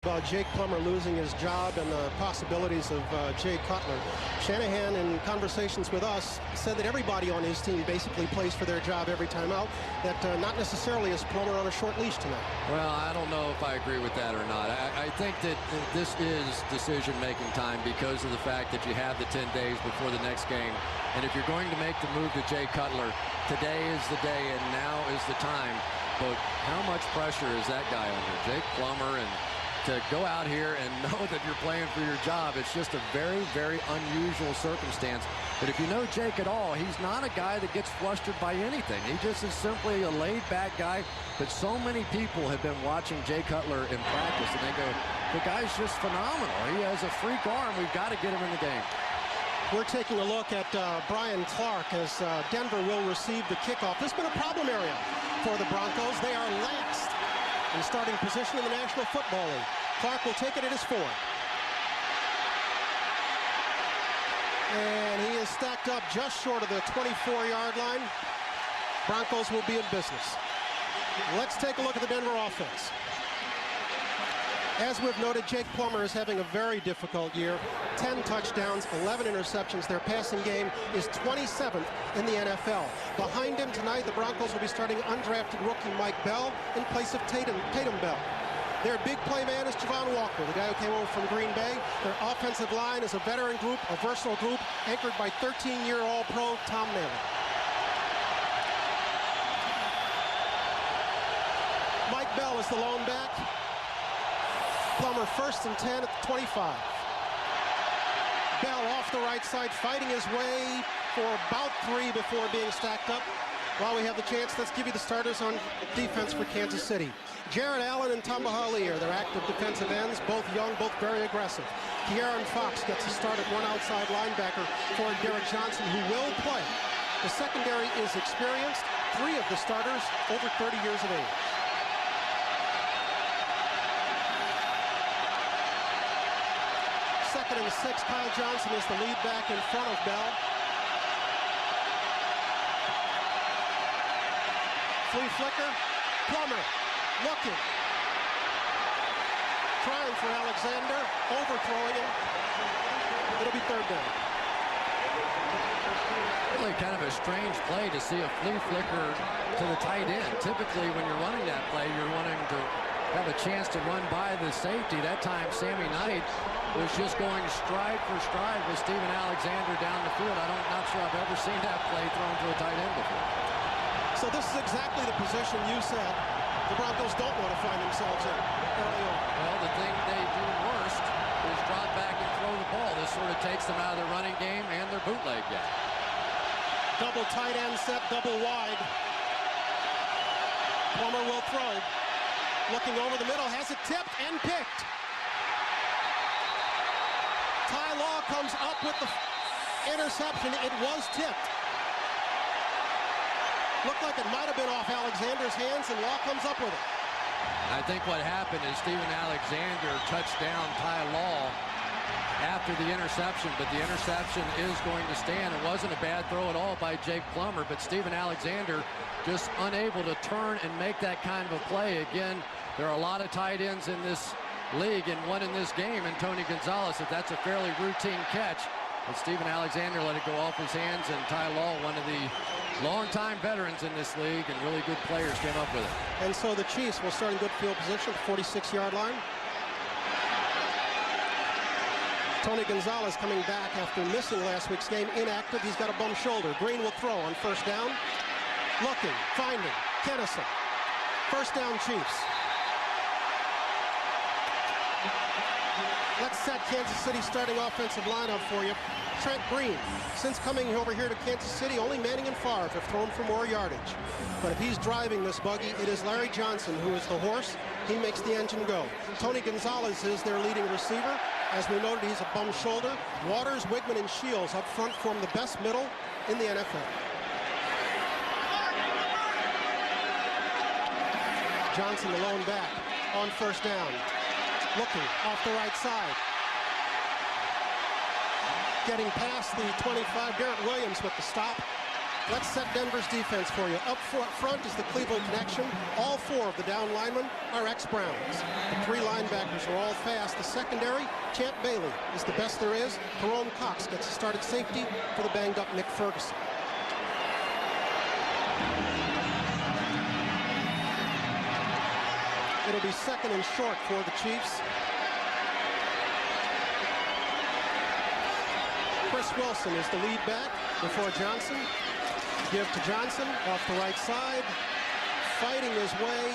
About Jake Plummer losing his job and the possibilities of Jay Cutler. Shanahan, in conversations with us, said that everybody on his team basically plays for their job every time out, that not necessarily is Plummer on a short leash tonight. Well, I don't know if I agree with that or not. I think that this is decision-making time because of the fact that you have the 10 days before the next game. And if you're going to make the move to Jay Cutler, today is the day and now is the time. But how much pressure is that guy under? Jake Plummer, and to go out here and know that you're playing for your job, it's just a very, very unusual circumstance. But if you know Jake at all, he's not a guy that gets flustered by anything. He just is simply a laid-back guy. But so many people have been watching Jay Cutler in practice, and they go, the guy's just phenomenal. He has a freak arm. We've got to get him in the game. We're taking a look at Brian Clark as Denver will receive the kickoff. This has been a problem area for the Broncos. They are last in starting position in the National Football League. Clark will take it at his 4. And he is stacked up just short of the 24-yard line. Broncos will be in business. Let's take a look at the Denver offense. As we've noted, Jake Plummer is having a very difficult year. 10 touchdowns, 11 interceptions. Their passing game is 27th in the NFL. Behind him tonight, the Broncos will be starting undrafted rookie Mike Bell in place of Tatum Bell. Their big play man is Javon Walker, the guy who came over from Green Bay. Their offensive line is a veteran group, a versatile group, anchored by 13-year All-Pro Tom Naylor. Mike Bell is the lone back. Plummer 1st and 10 at the 25. Bell off the right side, fighting his way for about 3 before being stacked up. While we have the chance, let's give you the starters on defense for Kansas City. Jared Allen and Tamba Hali are their active defensive ends, both young, both very aggressive. De'Aaron Fox gets a start at one outside linebacker for Derek Johnson, who will play. The secondary is experienced. 3 of the starters over 30 years of age. Second and 6, Kyle Johnson is the lead back in front of Bell. Flea flicker, Plummer looking, trying for Alexander, overthrowing him. It'll be 3rd down. Really kind of a strange play to see a flea flicker to the tight end. Typically when you're running that play, you're wanting to have a chance to run by the safety. That time Sammy Knight was just going stride for stride with Steven Alexander down the field. I'm not sure I've ever seen that play thrown to a tight end before. So this is exactly the position you said the Broncos don't want to find themselves in early on. Well, the thing they do worst is drop back and throw the ball. This sort of takes them out of their running game and their bootleg game. Double tight end set, double wide. Plummer will throw. Looking over the middle, has it tipped and picked. Ty Law comes up with the interception. It was tipped. Looked like it might have been off Alexander's hands, and Law comes up with it. I think what happened is Steven Alexander touched down Ty Law after the interception, but the interception is going to stand. It wasn't a bad throw at all by Jake Plummer, but Steven Alexander just unable to turn and make that kind of a play. Again, there are a lot of tight ends in this league and one in this game, and Tony Gonzalez, if that's a fairly routine catch. But Steven Alexander let it go off his hands, and Ty Law, one of the longtime veterans in this league and really good players, came up with it. And so the Chiefs will start in good field position at the 46-yard line. Tony Gonzalez coming back after missing last week's game, inactive. He's got a bum shoulder. Green will throw on 1st down. Looking, finding, Kennison. 1st down, Chiefs. Let's set Kansas City starting offensive lineup for you. Trent Green, since coming over here to Kansas City, only Manning and Favre have thrown for more yardage. But if he's driving this buggy, it is Larry Johnson who is the horse. He makes the engine go. Tony Gonzalez is their leading receiver. As we noted, he's a bum shoulder. Waters, Wigman, and Shields up front form the best middle in the NFL. Johnson, the lone back, on 1st down. Looking off the right side. Getting past the 25, Garrett Williams with the stop. Let's set Denver's defense for you. Up front is the Cleveland connection. All four of the down linemen are ex-Browns. The three linebackers are all fast. The secondary, Champ Bailey is the best there is. Jerome Cox gets a start at safety for the banged-up Nick Ferguson. It'll be second and short for the Chiefs. Chris Wilson is the lead back before Johnson. Give to Johnson off the right side. Fighting his way.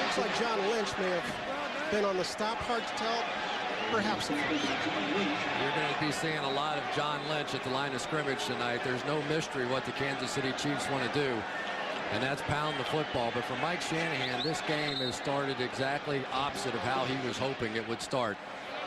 Looks like John Lynch may have been on the stop. Hard to tell. Perhaps. You're going to be seeing a lot of John Lynch at the line of scrimmage tonight. There's no mystery what the Kansas City Chiefs want to do, and that's pound the football. But for Mike Shanahan, this game has started exactly opposite of how he was hoping it would start.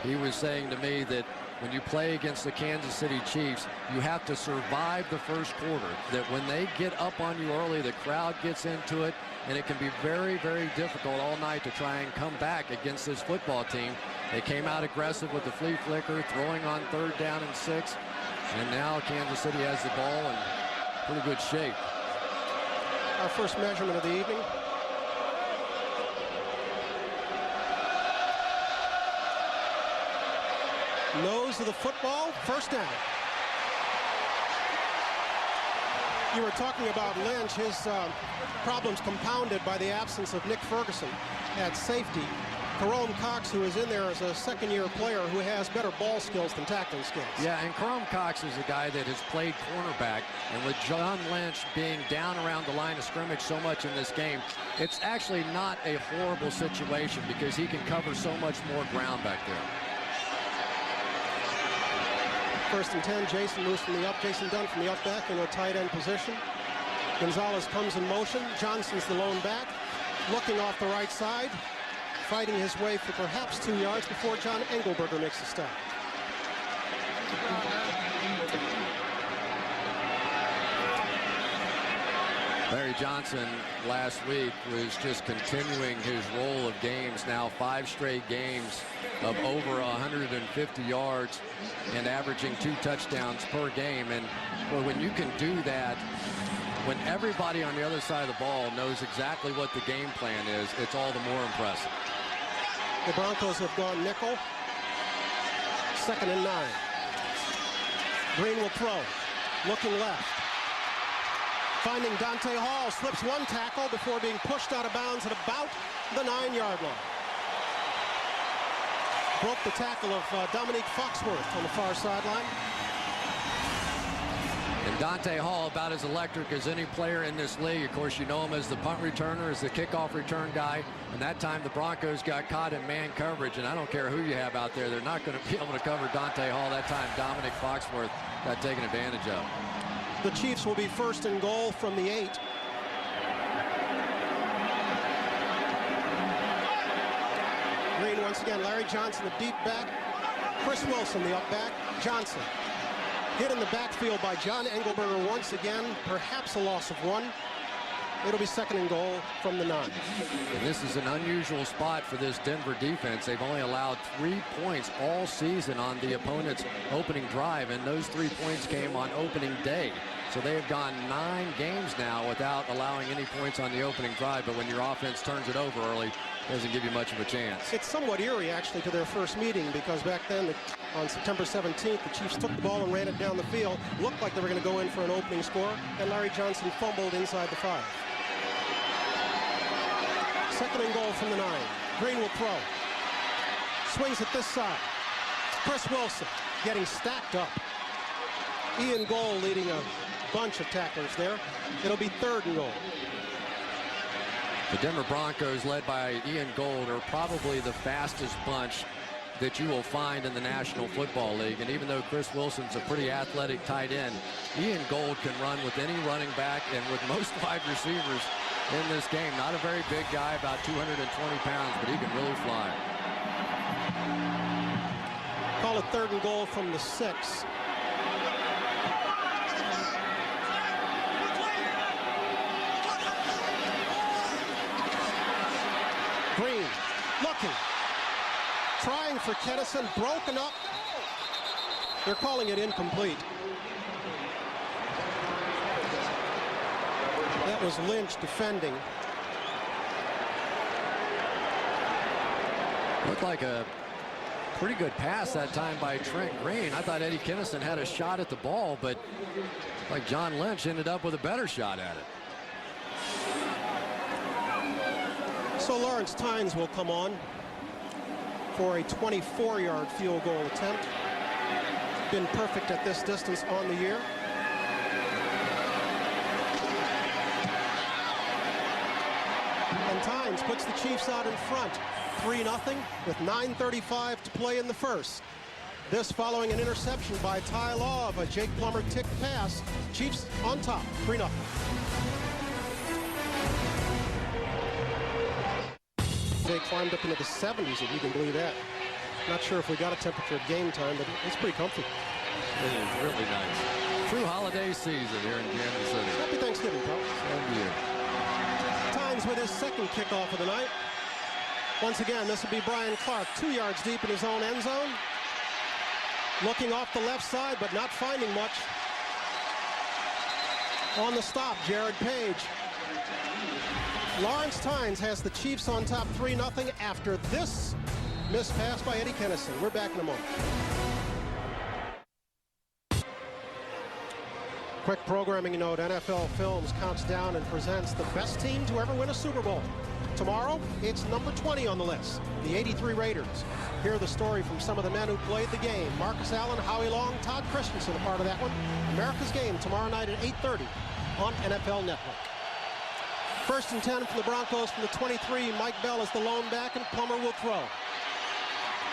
He was saying to me that when you play against the Kansas City Chiefs, you have to survive the first quarter. That when they get up on you early, the crowd gets into it, and it can be very, very difficult all night to try and come back against this football team. They came out aggressive with the flea flicker, throwing on 3rd down and 6, and now Kansas City has the ball in pretty good shape. Our first measurement of the evening. Nose of the football, first down. You were talking about Lynch, his problems compounded by the absence of Nick Ferguson at safety. Jerome Cox, who is in there as a second-year player who has better ball skills than tackling skills. Yeah, and Jerome Cox is a guy that has played cornerback, and with John Lynch being down around the line of scrimmage so much in this game, it's actually not a horrible situation because he can cover so much more ground back there. 1st and 10, Jason Moose from the up. Jason Dunn from the up back in a tight end position. Gonzalez comes in motion. Johnson's the lone back. Looking off the right side. Fighting his way for perhaps 2 yards before John Engelberger makes a stop. Larry Johnson last week was just continuing his roll of games, now 5 straight games of over 150 yards and averaging 2 touchdowns per game. And boy, when you can do that, when everybody on the other side of the ball knows exactly what the game plan is, it's all the more impressive. The Broncos have gone nickel. 2nd and 9. Green will throw. Looking left. Finding Dante Hall, slips one tackle before being pushed out of bounds at about the 9-yard line. Broke the tackle of Dominique Foxworth on the far sideline. And Dante Hall, about as electric as any player in this league. Of course, you know him as the punt returner, as the kickoff return guy. And that time the Broncos got caught in man coverage. And I don't care who you have out there, they're not going to be able to cover Dante Hall. That time Dominique Foxworth got taken advantage of. The Chiefs will be 1st and goal from the 8. Green once again. Larry Johnson, the deep back. Chris Wilson, the up back. Johnson hit in the backfield by John Engelberger once again. Perhaps a loss of 1. It'll be 2nd and goal from the 9. And this is an unusual spot for this Denver defense. They've only allowed 3 points all season on the opponent's opening drive, and those 3 points came on opening day. So they have gone 9 games now without allowing any points on the opening drive, but when your offense turns it over early, it doesn't give you much of a chance. It's somewhat eerie, actually, to their first meeting, because back then, on September 17th, the Chiefs took the ball and ran it down the field. Looked like they were going to go in for an opening score, and Larry Johnson fumbled inside the 5. 2nd and goal from the 9. Green will throw. Swings it this side. Chris Wilson getting stacked up. Ian Gold leading a bunch of tacklers there. It'll be 3rd and goal. The Denver Broncos, led by Ian Gold, are probably the fastest bunch that you will find in the National Football League. And even though Chris Wilson's a pretty athletic tight end, Ian Gold can run with any running back and with most wide receivers in this game. Not a very big guy, about 220 pounds, but he can really fly. Call it 3rd and goal from the 6. Green looking, trying for Kennison, broken up. They're calling it incomplete. That was Lynch defending. Looked like a pretty good pass that time by Trent Green. I thought Eddie Kinnison had a shot at the ball, but like John Lynch ended up with a better shot at it. So Lawrence Tynes will come on for a 24-yard field goal attempt. Been perfect at this distance on the year. And Tynes puts the Chiefs out in front, 3-0 with 9:35 to play in the first. This following an interception by Ty Law of a Jake Plummer tick pass. Chiefs on top, 3-0. They climbed up into the 70s, if you can believe that. Not sure if we got a temperature at game time, but it's pretty comfy. It is really nice. True holiday season here in Kansas City. Happy Thanksgiving, pal. Same to you. Tynes with his second kickoff of the night. Once again, this will be Brian Clark, 2 yards deep in his own end zone. Looking off the left side, but not finding much. On the stop, Jared Page. Lawrence Tynes has the Chiefs on top 3-0 after this missed pass by Eddie Kinnison. We're back in a moment. Quick programming note, NFL Films counts down and presents the best team to ever win a Super Bowl. Tomorrow, it's number 20 on the list, the 83 Raiders. Hear the story from some of the men who played the game. Marcus Allen, Howie Long, Todd Christensen, a part of that one. America's Game tomorrow night at 8:30 on NFL Network. 1st and 10 for the Broncos from the 23. Mike Bell is the lone back, and Plummer will throw.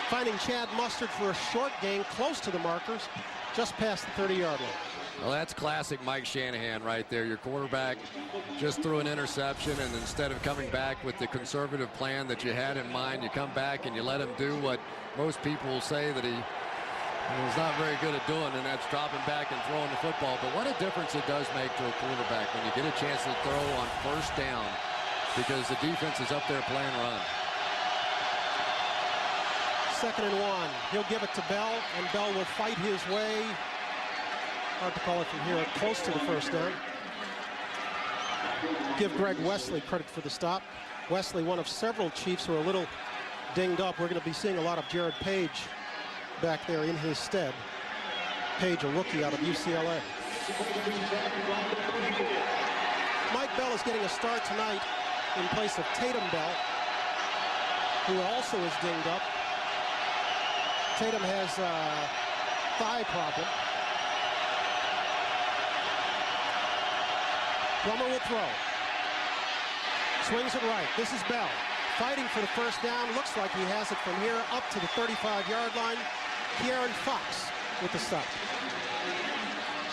Finding Chad Mustard for a short gain close to the markers, just past the 30-yard line. Well, that's classic Mike Shanahan right there. Your quarterback just threw an interception, and instead of coming back with the conservative plan that you had in mind, you come back and you let him do what most people will say that he was not very good at doing, and that's dropping back and throwing the football. But what a difference it does make to a quarterback when you get a chance to throw on 1st down, because the defense is up there playing run. 2nd and 1. He'll give it to Bell, and Bell will fight his way. Hard to call it from here, close to the 1st down. Give Greg Wesley credit for the stop. Wesley, one of several Chiefs who are a little dinged up. We're going to be seeing a lot of Jared Page back there in his stead. Page, a rookie out of UCLA. Mike Bell is getting a start tonight in place of Tatum Bell, who also is dinged up. Tatum has a thigh problem. Plummer will throw. Swings it right. This is Bell. Fighting for the 1st down. Looks like he has it from here up to the 35-yard line. Kieran Fox with the stop.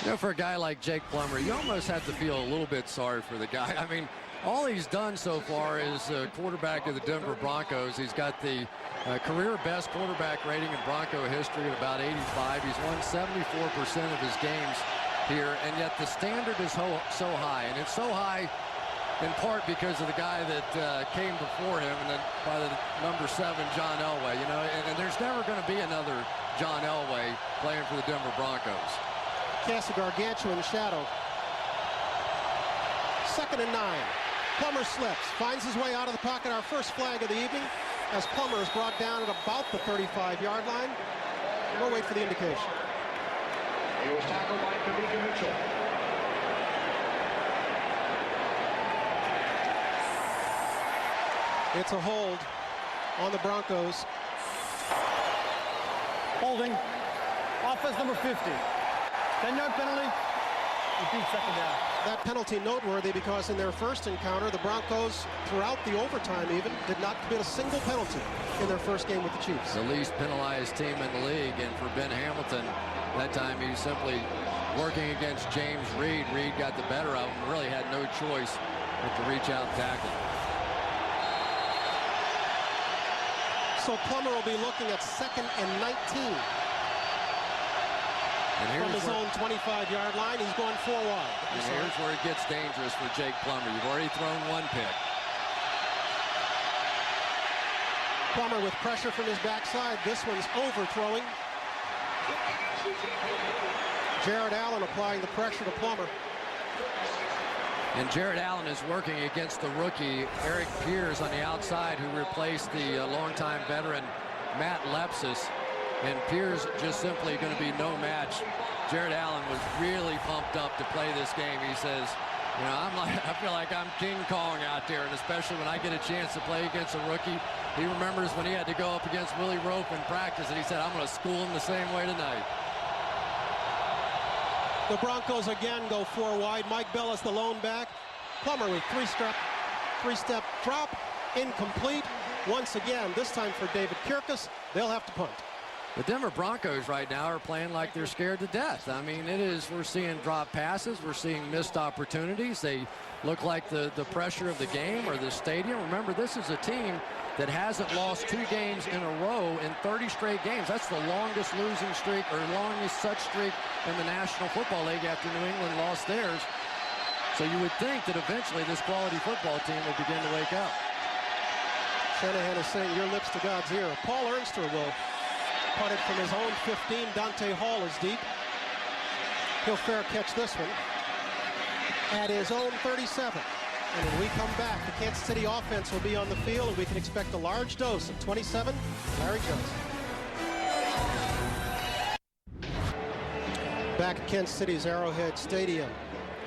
You know, for a guy like Jake Plummer, you almost have to feel a little bit sorry for the guy. I mean, all he's done so far is quarterback of the Denver Broncos. He's got the career best quarterback rating in Bronco history at about 85. He's won 74% of his games here, and yet the standard is so high, and it's so high in part because of the guy that came before him, and then by the number 7, John Elway. You know, and there's never going to be another John Elway playing for the Denver Broncos. Casts a gargantuan shadow. 2nd and 9. Plummer slips, finds his way out of the pocket. Our first flag of the evening, as Plummer is brought down at about the 35-yard line. We'll wait for the indication. He was tackled by Kamika Mitchell. It's a hold on the Broncos. Holding. Offense number 50. 10-yard penalty. Repeat 2nd down. That penalty noteworthy because in their first encounter, the Broncos, throughout the overtime even, did not commit a single penalty in their first game with the Chiefs. The least penalized team in the league, and for Ben Hamilton, that time he was simply working against James Reed. Reed got the better of him, really had no choice but to reach out and tackle. So Plummer will be looking at 2nd and 19. And From his own 25-yard line, he's going 4 wide. And here's where it gets dangerous for Jake Plummer. You've already thrown 1 pick. Plummer with pressure from his backside. This one's overthrowing. Jared Allen applying the pressure to Plummer. And Jared Allen is working against the rookie, Eric Pierce, on the outside, who replaced the longtime veteran, Matt Lepsis. And Pierce just simply going to be no match. Jared Allen was really pumped up to play this game. He says, you know, I feel like I'm King Kong out there, and especially when I get a chance to play against a rookie. He remembers when he had to go up against Willie Rope in practice, and he said, I'm going to school him the same way tonight. The Broncos again go 4 wide. Mike Bell is the lone back. Plummer with three-step drop, incomplete. Once again, this time for David Kirkus, they'll have to punt. The Denver Broncos right now are playing like they're scared to death. I mean, we're seeing drop passes. We're seeing missed opportunities. They look like the pressure of the game or the stadium. Remember, this is a team that hasn't lost 2 games in a row in 30 straight games. That's the longest losing streak or longest such streak in the National Football League after New England lost theirs. So you would think that eventually this quality football team will begin to wake up. Shanahan is saying your lips to God's ear. Paul Ernster will punt it from his own 15. Dante Hall is deep. He'll fair catch this one at his own 37. And when we come back, the Kansas City offense will be on the field, and we can expect a large dose of 27, Larry Johnson. Back at Kansas City's Arrowhead Stadium.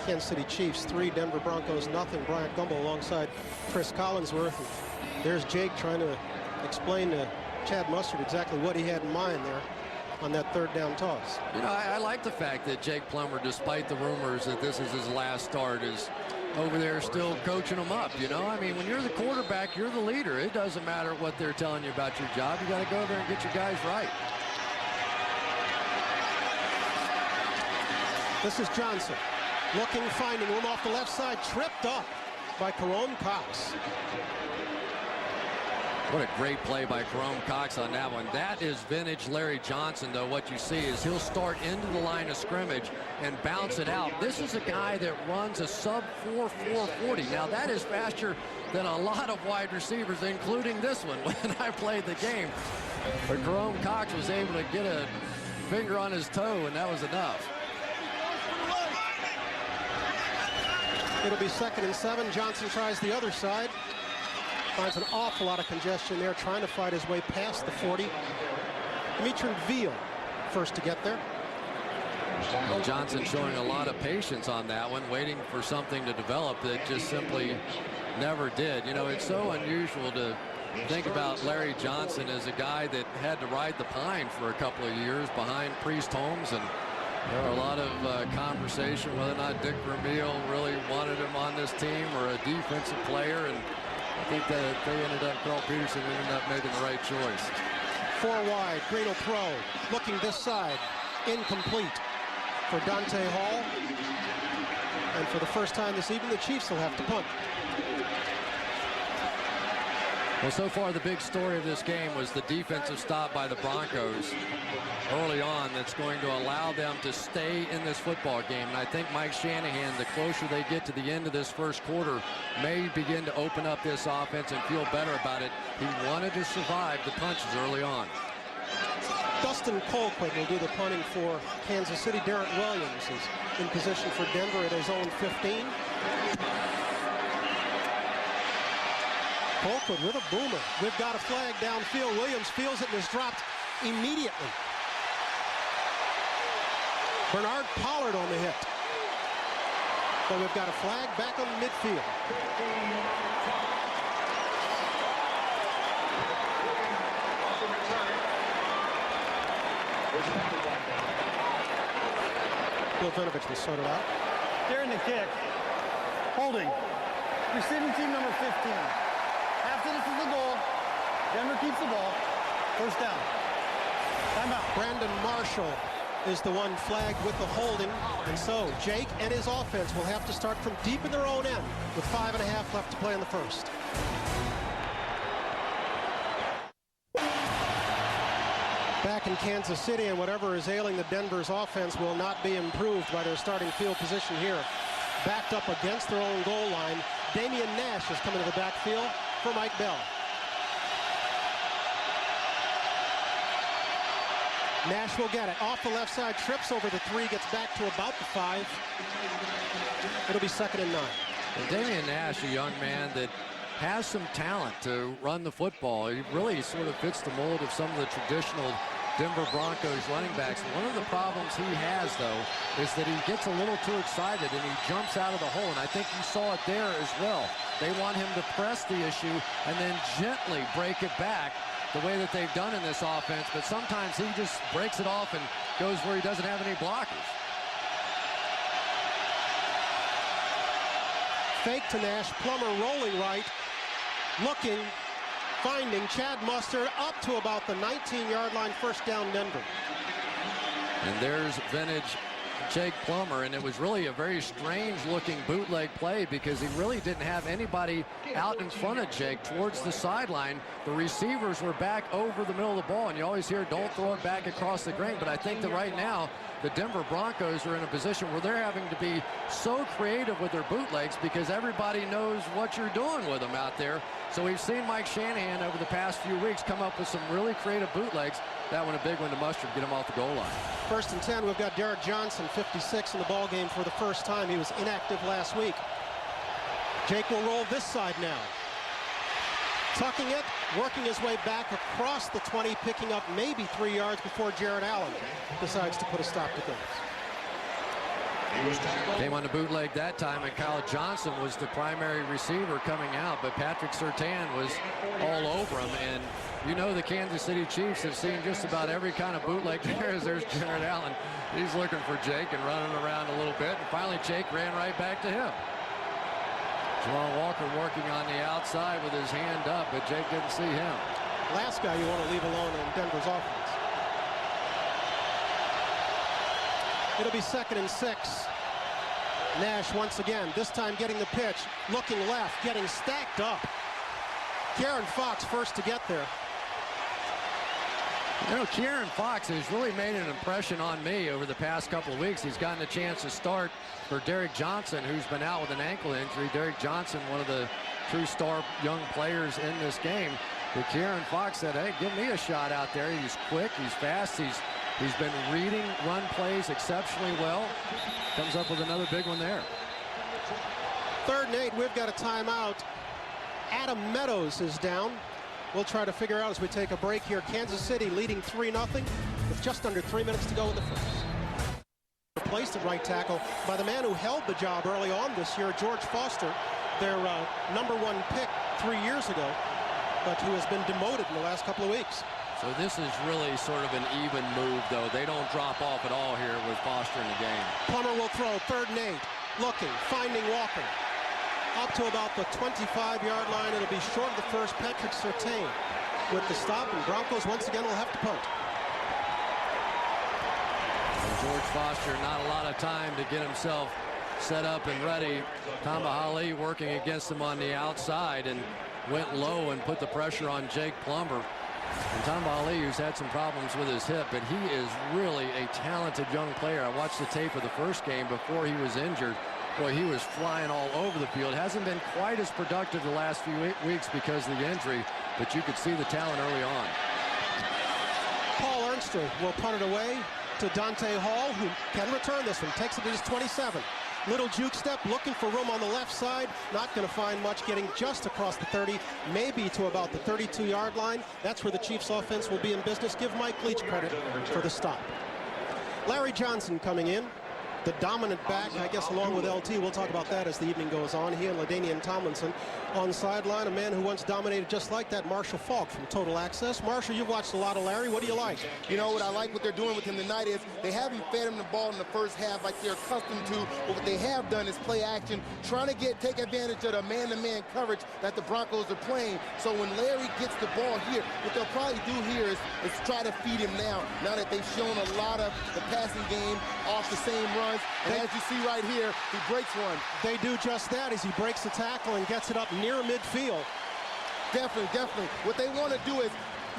Kansas City Chiefs 3, Denver Broncos nothing. Bryant Gumbel alongside Chris Collinsworth. And there's Jake trying to explain to Chad Mustard exactly what he had in mind there on that 3rd down toss. You know, I like the fact that Jake Plummer, despite the rumors that this is his last start, is over there still coaching them up. You know, I mean, when you're the quarterback, you're the leader. It doesn't matter what they're telling you about your job. You got to go there and get your guys right. This is Johnson looking, finding room off the left side, tripped up by Jerome Cox. What a great play by Jerome Cox on that one. That is vintage Larry Johnson, though. What you see is he'll start into the line of scrimmage and bounce it out. This is a guy that runs a sub-4 440. Now, that is faster than a lot of wide receivers, including this one when I played the game. But Jerome Cox was able to get a finger on his toe, and that was enough. It'll be 2nd and 7. Johnson tries the other side. Finds an awful lot of congestion there, trying to fight his way past the 40. Dimitri Veal first to get there. Well, Johnson showing a lot of patience on that one, waiting for something to develop that just simply never did. You know, it's so unusual to think about Larry Johnson as a guy that had to ride the pine for a couple of years behind Priest Holmes, and there were a lot of conversation whether or not Dick Vermeil really wanted him on this team or a defensive player, and I think that Carl Peterson ended up making the right choice. 4 wide, Green will throw, looking this side, incomplete for Dante Hall. And for the first time this evening, the Chiefs will have to punt. Well, so far the big story of this game was the defensive stop by the Broncos early on that's going to allow them to stay in this football game. And I think Mike Shanahan, the closer they get to the end of this first quarter, may begin to open up this offense and feel better about it. He wanted to survive the punches early on. Dustin Colquitt will do the punting for Kansas City. Darrent Williams is in position for Denver at his own 15. Colquitt with a boomer. We've got a flag downfield. Williams feels it and is dropped immediately. Bernard Pollard on the hit. But we've got a flag back on midfield. Bill Vinovich will sort it out. During the kick. Holding. Receiving team number 15. After this is the goal. Denver keeps the ball. First down. Timeout. Brandon Marshall is the one flagged with the holding. And so Jake and his offense will have to start from deep in their own end with 5.5 left to play in the first. Back in Kansas City, and whatever is ailing the Denver's offense will not be improved by their starting field position here. Backed up against their own goal line, Damian Nash is coming to the backfield for Mike Bell. Nash will get it off the left side, trips over the 3, gets back to about the 5. It'll be 2nd and 9. And Damian Nash, a young man that has some talent to run the football. He really sort of fits the mold of some of the traditional Denver Broncos running backs. One of the problems he has, though, is that he gets a little too excited and he jumps out of the hole. And I think you saw it there as well. They want him to press the issue and then gently break it back the way that they've done in this offense. But sometimes he just breaks it off and goes where he doesn't have any blockers. Fake to Nash, Plummer rolling right, looking, finding Chad Mustard up to about the 19-yard line, first down Denver. And there's vintage Jake Plummer, and it was really a very strange-looking bootleg play because he really didn't have anybody out in front of Jake towards the sideline. The receivers were back over the middle of the ball, and you always hear, don't throw it back across the grain. But I think that right now, the Denver Broncos are in a position where they're having to be so creative with their bootlegs because everybody knows what you're doing with them out there. So we've seen Mike Shanahan over the past few weeks come up with some really creative bootlegs. That one a big one to Mustard, get him off the goal line. 1st and 10, we've got Derek Johnson, 56 in the ball game for the first time. He was inactive last week. Jake will roll this side now. Tucking it, working his way back across the 20, picking up maybe 3 yards before Jared Allen decides to put a stop to things. Came on the bootleg that time, and Kyle Johnson was the primary receiver coming out, but Patrick Surtain was all over him. And you know the Kansas City Chiefs have seen just about every kind of bootleg there. There's Jared Allen. He's looking for Jake and running around a little bit, and finally Jake ran right back to him. Jawan Walker working on the outside with his hand up, but Jake didn't see him. Last guy you want to leave alone in Denver's offense. It'll be 2nd and 6. Nash once again, this time getting the pitch, looking left, getting stacked up. Kieran Fox first to get there. You know, Kieran Fox has really made an impression on me over the past couple of weeks. He's gotten a chance to start for Derek Johnson, who's been out with an ankle injury. Derek Johnson, one of the true star young players in this game. But Kieran Fox said, hey, give me a shot out there. He's quick, he's fast, he's been reading run plays exceptionally well. Comes up with another big one there. 3rd and 8, we've got a timeout. Adam Meadows is down. We'll try to figure out as we take a break here. Kansas City leading 3-0 with just under 3 minutes to go in the first. Replaced at right tackle by the man who held the job early on this year, George Foster, their #1 pick 3 years ago, but who has been demoted in the last couple of weeks. So this is really sort of an even move, though. They don't drop off at all here with Foster in the game. Plummer will throw, 3rd and 8, looking, finding Walker. Up to about the 25-yard line. It'll be short of the first. Patrick Surtain with the stop, and Broncos once again will have to punt. And George Foster, not a lot of time to get himself set up and ready. Tambahali working against him on the outside and went low and put the pressure on Jake Plummer. And Tambahali, who's had some problems with his hip, but he is really a talented young player. I watched the tape of the first game before he was injured. Boy, he was flying all over the field. Hasn't been quite as productive the last few weeks because of the injury, but you could see the talent early on. Paul Ernster will punt it away to Dante Hall, who can return this one. Takes it to his 27. Little juke step, looking for room on the left side. Not going to find much, getting just across the 30, maybe to about the 32-yard line. That's where the Chiefs offense will be in business. Give Mike Leach credit for the stop. Larry Johnson coming in. The dominant back, I guess, along with LT. We'll talk about that as the evening goes on. He and LaDainian Tomlinson on the sideline. A man who once dominated just like that, Marshall Falk from Total Access. Marshall, you've watched a lot of Larry. What do you like? You know, what I like what they're doing with him tonight is they haven't fed him the ball in the first half like they're accustomed to. But what they have done is play action, trying to take advantage of the man-to-man coverage that the Broncos are playing. So when Larry gets the ball here, what they'll probably do here is try to feed him now that they've shown a lot of the passing game off the same runs. And as you see right here, he breaks one. They do just that as he breaks the tackle and gets it up near midfield. Definitely, definitely. What they want to do is,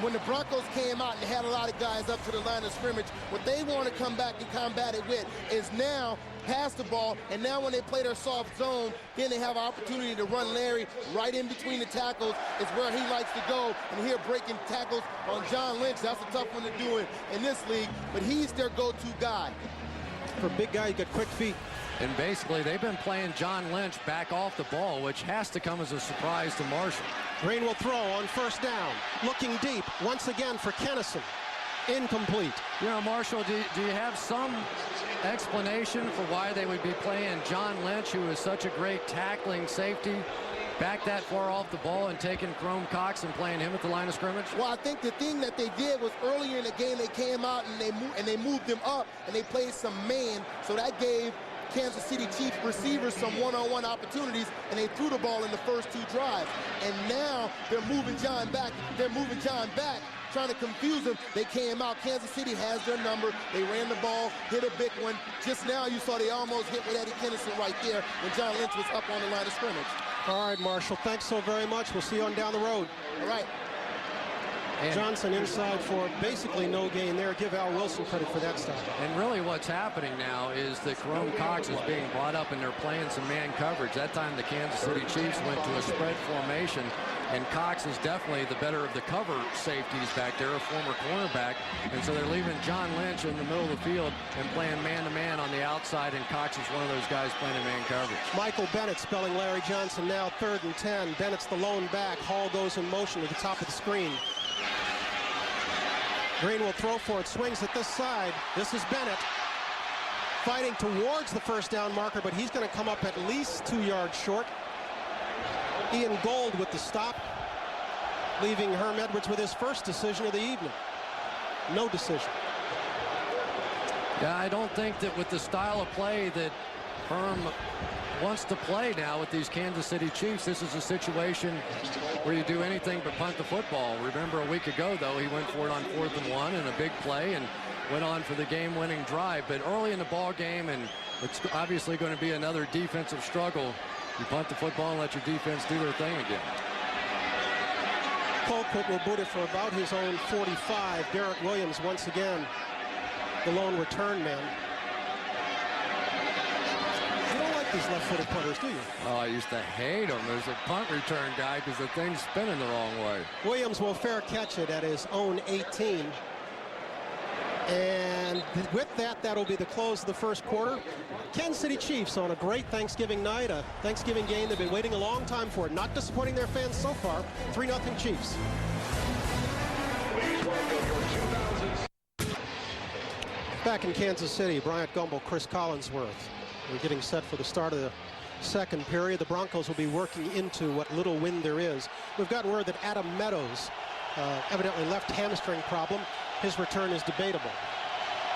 when the Broncos came out and had a lot of guys up to the line of scrimmage, what they want to come back and combat it with is now pass the ball, and now when they play their soft zone, then they have an opportunity to run Larry right in between the tackles. Is where he likes to go, and here breaking tackles on John Lynch. That's a tough one to do in this league, but he's their go-to guy. For a big guy, you got quick feet. And basically, they've been playing John Lynch back off the ball, which has to come as a surprise to Marshall. Green will throw on first down. Looking deep once again for Kennison. Incomplete. You know, Marshall, do you have some explanation for why they would be playing John Lynch, who is such a great tackling safety, back that far off the ball and taking Chrome Cox and playing him at the line of scrimmage? Well, I think the thing that they did was earlier in the game they came out and they moved him up and they played some man, so that gave Kansas City Chiefs receivers some one-on-one opportunities, and they threw the ball in the first 2 drives. And now they're moving John back. They're moving John back, trying to confuse him. They came out. Kansas City has their number. They ran the ball, hit a big one. Just now you saw they almost hit with Eddie Kennison right there when John Lynch was up on the line of scrimmage. All right, Marshall, thanks so very much. We'll see you on down the road. All right. And Johnson inside for basically no gain there. Give Al Wilson credit for that stop. And really what's happening now is that Chrome Cox is being brought up and they're playing some man coverage. That time the Kansas City Chiefs went to a spread formation, and Cox is definitely the better of the cover safeties back there, a former cornerback. And so they're leaving John Lynch in the middle of the field and playing man-to-man on the outside, and Cox is one of those guys playing in man coverage. Michael Bennett spelling Larry Johnson now 3rd and 10. Bennett's the lone back. Hall goes in motion to the top of the screen. Green will throw for it, swings at this side. This is Bennett fighting towards the first down marker, but he's going to come up at least 2 yards short. Ian Gold with the stop, leaving Herm Edwards with his first decision of the evening. No decision. Yeah, I don't think that with the style of play that Herm wants to play now with these Kansas City Chiefs, this is a situation where you do anything but punt the football. Remember a week ago, though, he went for it on 4th and 1 and a big play and went on for the game-winning drive. But early in the ball game, and it's obviously going to be another defensive struggle, you punt the football and let your defense do their thing again. Colquitt will boot it for about his own 45. Derek Williams once again the lone return man. You don't like these left-footed punters, do you? Oh, I used to hate him as a punt return guy because the thing's spinning the wrong way. Williams will fair catch it at his own 18. And with that, that'll be the close of the first quarter. Kansas City Chiefs on a great Thanksgiving night, a Thanksgiving game they've been waiting a long time for. Not disappointing their fans so far. 3-0 Chiefs. Back in Kansas City, Bryant Gumbel, Chris Collinsworth. We're getting set for the start of the second period. The Broncos will be working into what little wind there is. We've got word that Adam Meadows, evidently left hamstring problem. His return is debatable.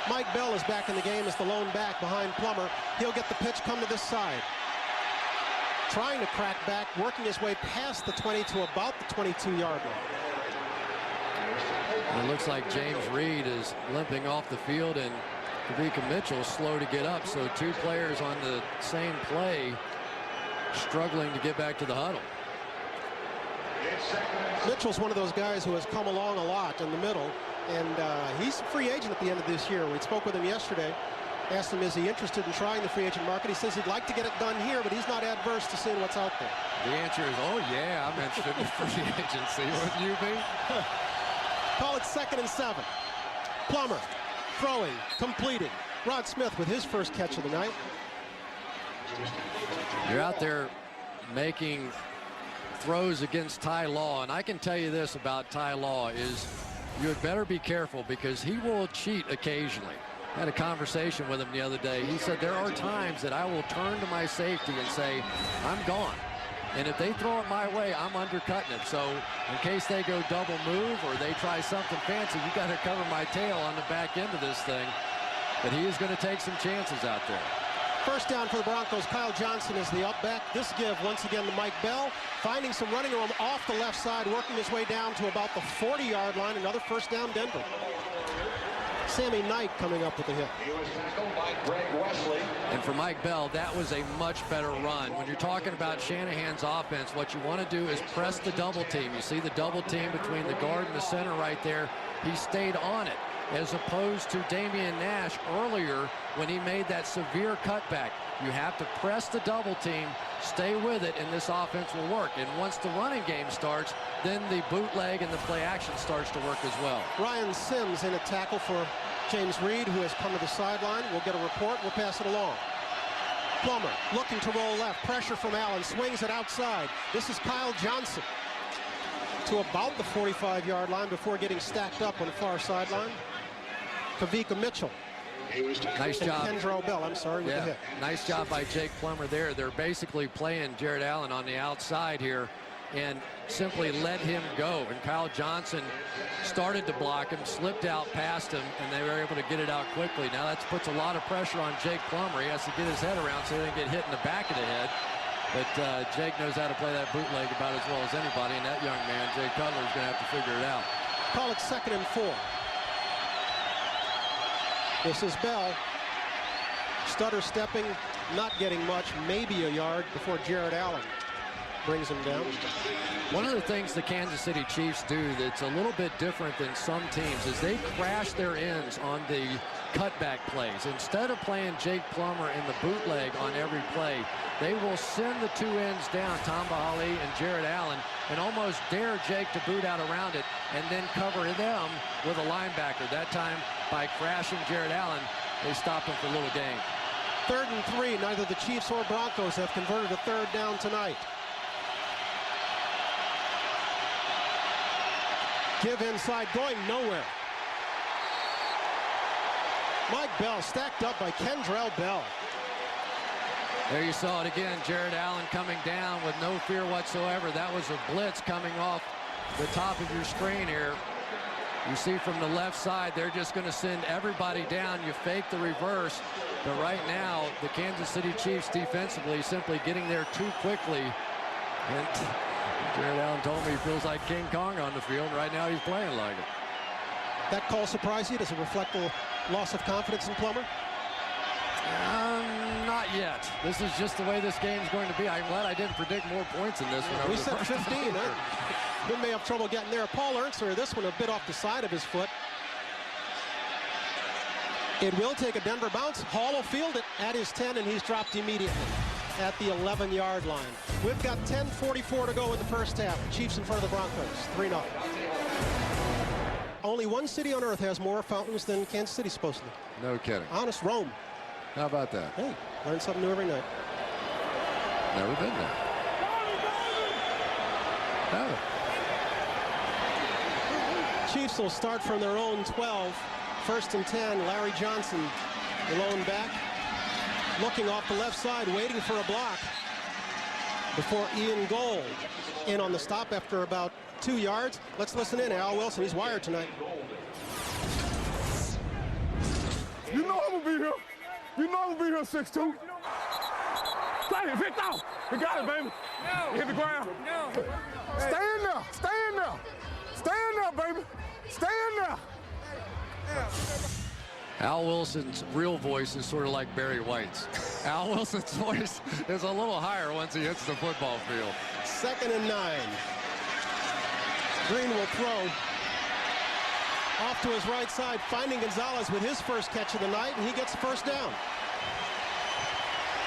Mike Bell is back in the game as the lone back behind Plummer. He'll get the pitch, come to this side. Trying to crack back, working his way past the 20 to about the 22-yard line. It looks like James Reed is limping off the field, and Kavika Mitchell slow to get up. So 2 players on the same play struggling to get back to the huddle. Mitchell's one of those guys who has come along a lot in the middle, and he's a free agent at the end of this year. We spoke with him yesterday, asked him is he interested in trying the free agent market. He says he'd like to get it done here, but he's not adverse to seeing what's out there. The answer is, oh yeah, I'm interested in free agency. Wouldn't you be? Call it 2nd and 7. Plummer throwing, completed. Rod Smith with his first catch of the night. You're out there making throws against Ty Law, and I can tell you this about Ty Law is you had better be careful because he will cheat occasionally. I had a conversation with him the other day. He said there are times that I will turn to my safety and say, I'm gone. And if they throw it my way, I'm undercutting it. So in case they go double move or they try something fancy, you got to cover my tail on the back end of this thing. But he is going to take some chances out there. First down for the Broncos. Kyle Johnson is the up back. This give once again to Mike Bell, finding some running room off the left side, working his way down to about the 40-yard line. Another first down, Denver. Sammy Knight coming up with the hit. He was tackled by Greg Wesley. And for Mike Bell, that was a much better run. When you're talking about Shanahan's offense, what you want to do is press the double team. You see the double team between the guard and the center right there. He stayed on it, as opposed to Damian Nash earlier when he made that severe cutback. You have to press the double team, stay with it, and this offense will work. And once the running game starts, then the bootleg and the play action starts to work as well. Ryan Sims in a tackle for James Reed, who has come to the sideline, will get a report. We'll pass it along. Plummer looking to roll left. Pressure from Allen. Swings it outside. This is Kyle Johnson to about the 45-yard line before getting stacked up on the far sideline. Kavika Mitchell. Nice job. Kendrell Bell, I'm sorry, with the hit. Nice job by Jake Plummer there. They're basically playing Jared Allen on the outside here and simply let him go. And Kyle Johnson started to block him, slipped out past him, and they were able to get it out quickly. Now that puts a lot of pressure on Jake Plummer. He has to get his head around so he doesn't get hit in the back of the head. But Jake knows how to play that bootleg about as well as anybody. And that young man, Jay Cutler, is going to have to figure it out. Call it 2nd and 4. This is Bell. Stutter stepping, not getting much, maybe a yard before Jared Allen brings him down. One of the things the Kansas City Chiefs do that's a little bit different than some teams is they crash their ends on the cutback plays. Instead of playing Jake Plummer in the bootleg on every play, they will send the two ends down, Tom Bahali and Jared Allen, and almost dare Jake to boot out around it and then cover them with a linebacker. That time, by crashing Jared Allen, they stopped him for little gain. 3rd and 3. Neither the Chiefs or Broncos have converted a 3rd down tonight. Give inside, going nowhere. Mike Bell stacked up by Kendrell Bell. There you saw it again. Jared Allen coming down with no fear whatsoever. That was a blitz coming off the top of your screen here. You see from the left side, they're just going to send everybody down. You fake the reverse. But right now, the Kansas City Chiefs defensively simply getting there too quickly. And Jared Allen told me he feels like King Kong on the field. Right now, he's playing like it. That call surprise you? Does it reflect a loss of confidence in Plummer? Not yet. This is just the way this game's going to be. I'm glad I didn't predict more points in this one. We said 15. He may have trouble getting there. Paul Ernster, this one a bit off the side of his foot. It will take a Denver bounce. Hall will field it at his 10, and he's dropped immediately at the 11-yard line. We've got 10:44 to go in the first half. Chiefs in front of the Broncos, 3-0. Only one city on earth has more fountains than Kansas City, supposedly. No kidding. Honest, Rome. How about that? Hey, learn something new every night. Never been there. Never. Chiefs will start from their own 12. 1st and 10. Larry Johnson, the lone back, looking off the left side, waiting for a block before Ian Gold in on the stop after about 2 yards. Let's listen in. Al Wilson, he's wired tonight. You know I'm gonna be here. You know I'm gonna be here 6'2". Play it, picked out. We got it, baby. No. Hit the ground. No. Stay in there. Stay in there. Stay in there, baby. Stay in there. Al Wilson's real voice is sort of like Barry White's. Al Wilson's voice is a little higher once he hits the football field. 2nd and 9. Green will throw off to his right side, finding Gonzalez with his first catch of the night, and he gets the first down.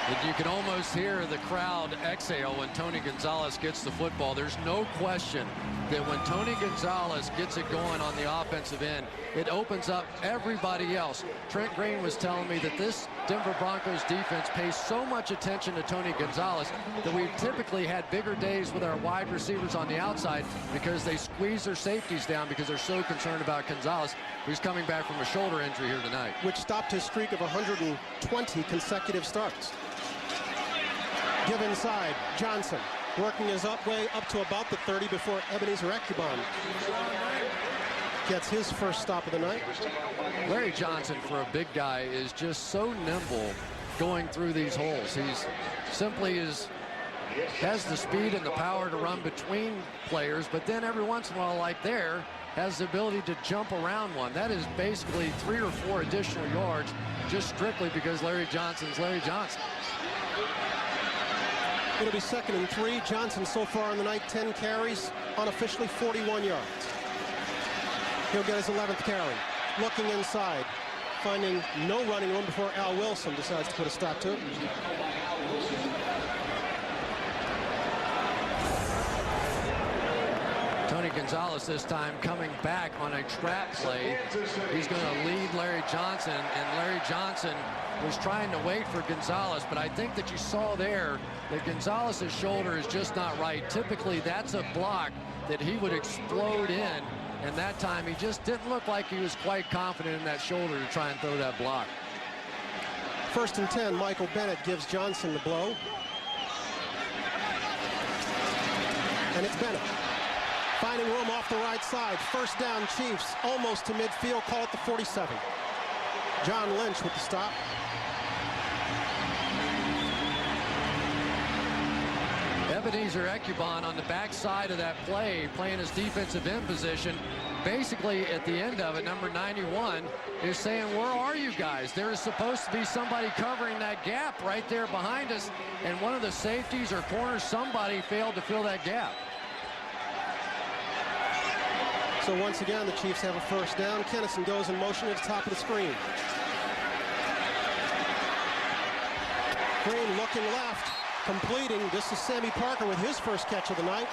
And you can almost hear the crowd exhale when Tony Gonzalez gets the football. There's no question that when Tony Gonzalez gets it going on the offensive end, it opens up everybody else. Trent Green was telling me that this Denver Broncos defense pays so much attention to Tony Gonzalez that we've typically had bigger days with our wide receivers on the outside because they squeeze their safeties down because they're so concerned about Gonzalez, who's coming back from a shoulder injury here tonight. Which stopped his streak of 120 consecutive starts. Give inside, Johnson working his way up to about the 30 before Ebenezer Ekubon gets his first stop of the night. Larry Johnson, for a big guy, is just so nimble going through these holes. He's simply has the speed and the power to run between players, but then every once in a while, like there, has the ability to jump around one. That is basically 3 or 4 additional yards just strictly because Larry Johnson's Larry Johnson. It'll be 2nd and 3. Johnson so far on the night, 10 carries, unofficially 41 yards. He'll get his 11th carry. Looking inside, finding no running room before Al Wilson decides to put a stop to it. Tony Tony Gonzalez this time coming back on a trap play. He's going to lead Larry Johnson, and Larry Johnson was trying to wait for Gonzalez, but I think that you saw there that Gonzalez's shoulder is just not right. Typically, that's a block that he would explode in, and that time he just didn't look like he was quite confident in that shoulder to try and throw that block. 1st and 10, Michael Bennett gives Johnson the blow. And it's Bennett. Finding room off the right side. 1st down, Chiefs, almost to midfield, call it the 47. John Lynch with the stop. Ebenezer Ekubon on the backside of that play, playing his defensive end position. Basically, at the end of it, number 91 is saying, where are you guys? There is supposed to be somebody covering that gap right there behind us, and one of the safeties or corners, somebody failed to fill that gap. So once again, the Chiefs have a 1st down. Kennison goes in motion at the top of the screen. Green looking left, completing. This is Sammy Parker with his first catch of the night.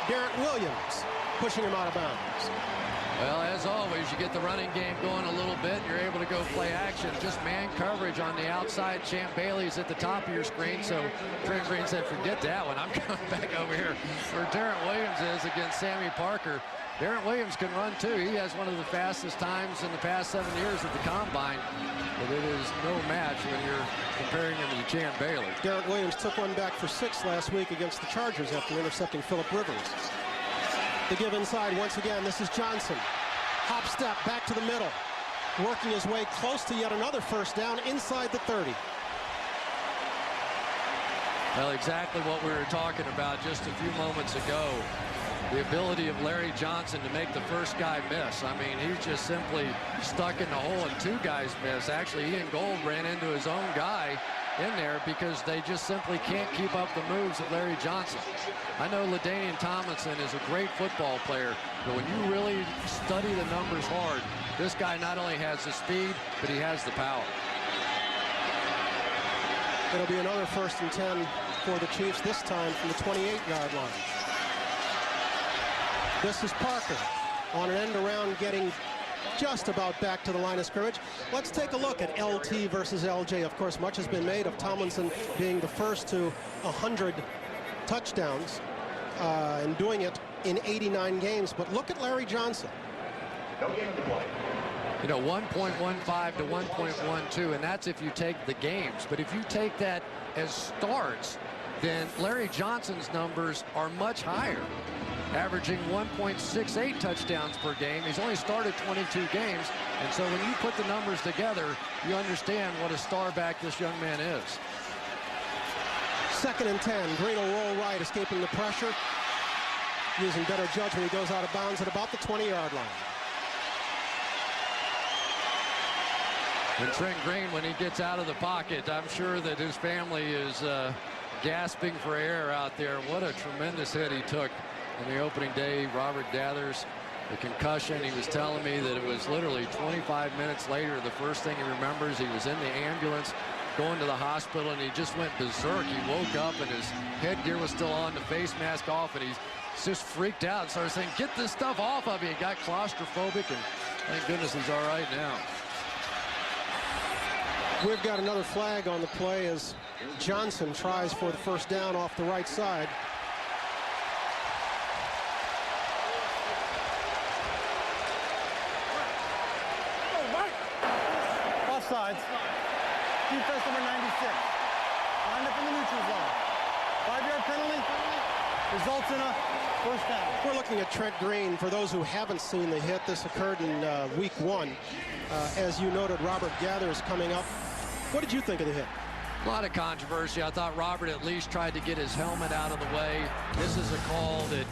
Garrett Williams pushing him out of bounds. Well, as always, you get the running game going a little bit. You're able to go play action. Just man coverage on the outside. Champ Bailey's at the top of your screen. So Trent Green said, forget that one. I'm coming back over here where Darren Williams is against Sammy Parker. Darren Williams can run, too. He has one of the fastest times in the past 7 years at the Combine. But it is no match when you're comparing him to Champ Bailey. Garrett Williams took one back for 6 last week against the Chargers after intercepting Phillip Rivers. The give inside once again. This is Johnson. Hop step back to the middle. Working his way close to yet another 1st down inside the 30. Well, exactly what we were talking about just a few moments ago. The ability of Larry Johnson to make the first guy miss. I mean, he's just simply stuck in the hole and 2 guys miss. Actually, Ian Gold ran into his own guy in there because they just simply can't keep up the moves of Larry Johnson. I know LaDainian Tomlinson is a great football player, but when you really study the numbers hard, this guy not only has the speed, but he has the power. It'll be another 1st and 10 for the Chiefs, this time from the 28-yard line. This is Parker on an end around, getting just about back to the line of scrimmage. Let's take a look at LT versus LJ. Of course, much has been made of Tomlinson being the first to 100 touchdowns and doing it in 89 games. But look at Larry Johnson. You know, 1.15 to 1.12, and that's if you take the games. But if you take that as starts, then Larry Johnson's numbers are much higher, averaging 1.68 touchdowns per game. He's only started 22 games, and so when you put the numbers together, you understand what a star back this young man is. 2nd and 10. Green will roll right, escaping the pressure. Using better judgment, he goes out of bounds at about the 20-yard line. And Trent Green, when he gets out of the pocket, I'm sure that his family is gasping for air out there. What a tremendous hit he took in the opening day. Robert Gathers, the concussion. He was telling me that it was literally 25 minutes later. The first thing he remembers, he was in the ambulance going to the hospital, and he just went berserk. He woke up and his headgear was still on, the face mask off, and he's just freaked out and started saying, get this stuff off of me. He got claustrophobic, and thank goodness he's all right now. We've got another flag on the play as Johnson tries for the 1st down off the right side. Offsides. Defense number 96. Lined up in the neutral zone. 5-yard penalty. Results in a 1st down. We're looking at Trent Green. For those who haven't seen the hit, this occurred in week 1. As you noted, Robert Gathers coming up. What did you think of the hit? A lot of controversy. I thought Robert at least tried to get his helmet out of the way. This is a call that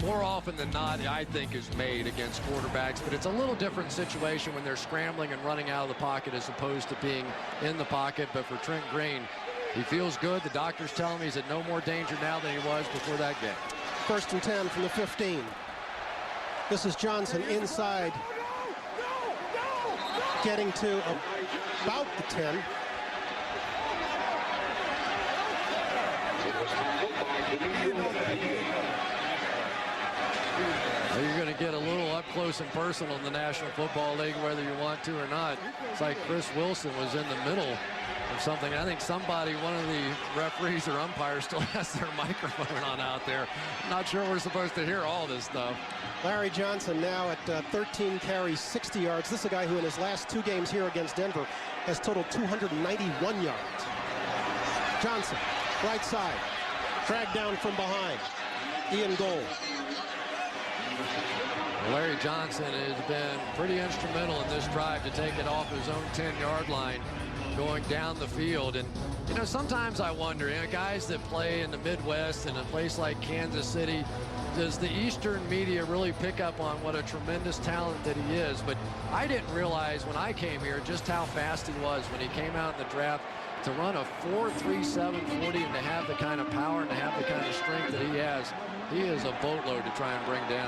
more often than not, I think, is made against quarterbacks, but it's a little different situation when they're scrambling and running out of the pocket as opposed to being in the pocket. But for Trent Green, he feels good. The doctors tell him he's at no more danger now than he was before that game. 1st and 10 from the 15. This is Johnson inside, getting to about the 10. You're going to get a little up close and personal in the National Football League, whether you want to or not. It's like Chris Wilson was in the middle of something. I think somebody, one of the referees or umpires, still has their microphone on out there. I'm not sure we're supposed to hear all this stuff. Larry Johnson now at 13 carries, 60 yards. This is a guy who in his last 2 games here against Denver has totaled 291 yards. Johnson, right side, dragged down from behind. Ian Gold. Larry Johnson has been pretty instrumental in this drive to take it off his own 10-yard line, going down the field. And, you know, sometimes I wonder, you know, guys that play in the Midwest in a place like Kansas City, does the Eastern media really pick up on what a tremendous talent that he is? But I didn't realize when I came here just how fast he was when he came out in the draft. To run a 4.37 40 and to have the kind of power and to have the kind of strength that he is a boatload to try and bring down.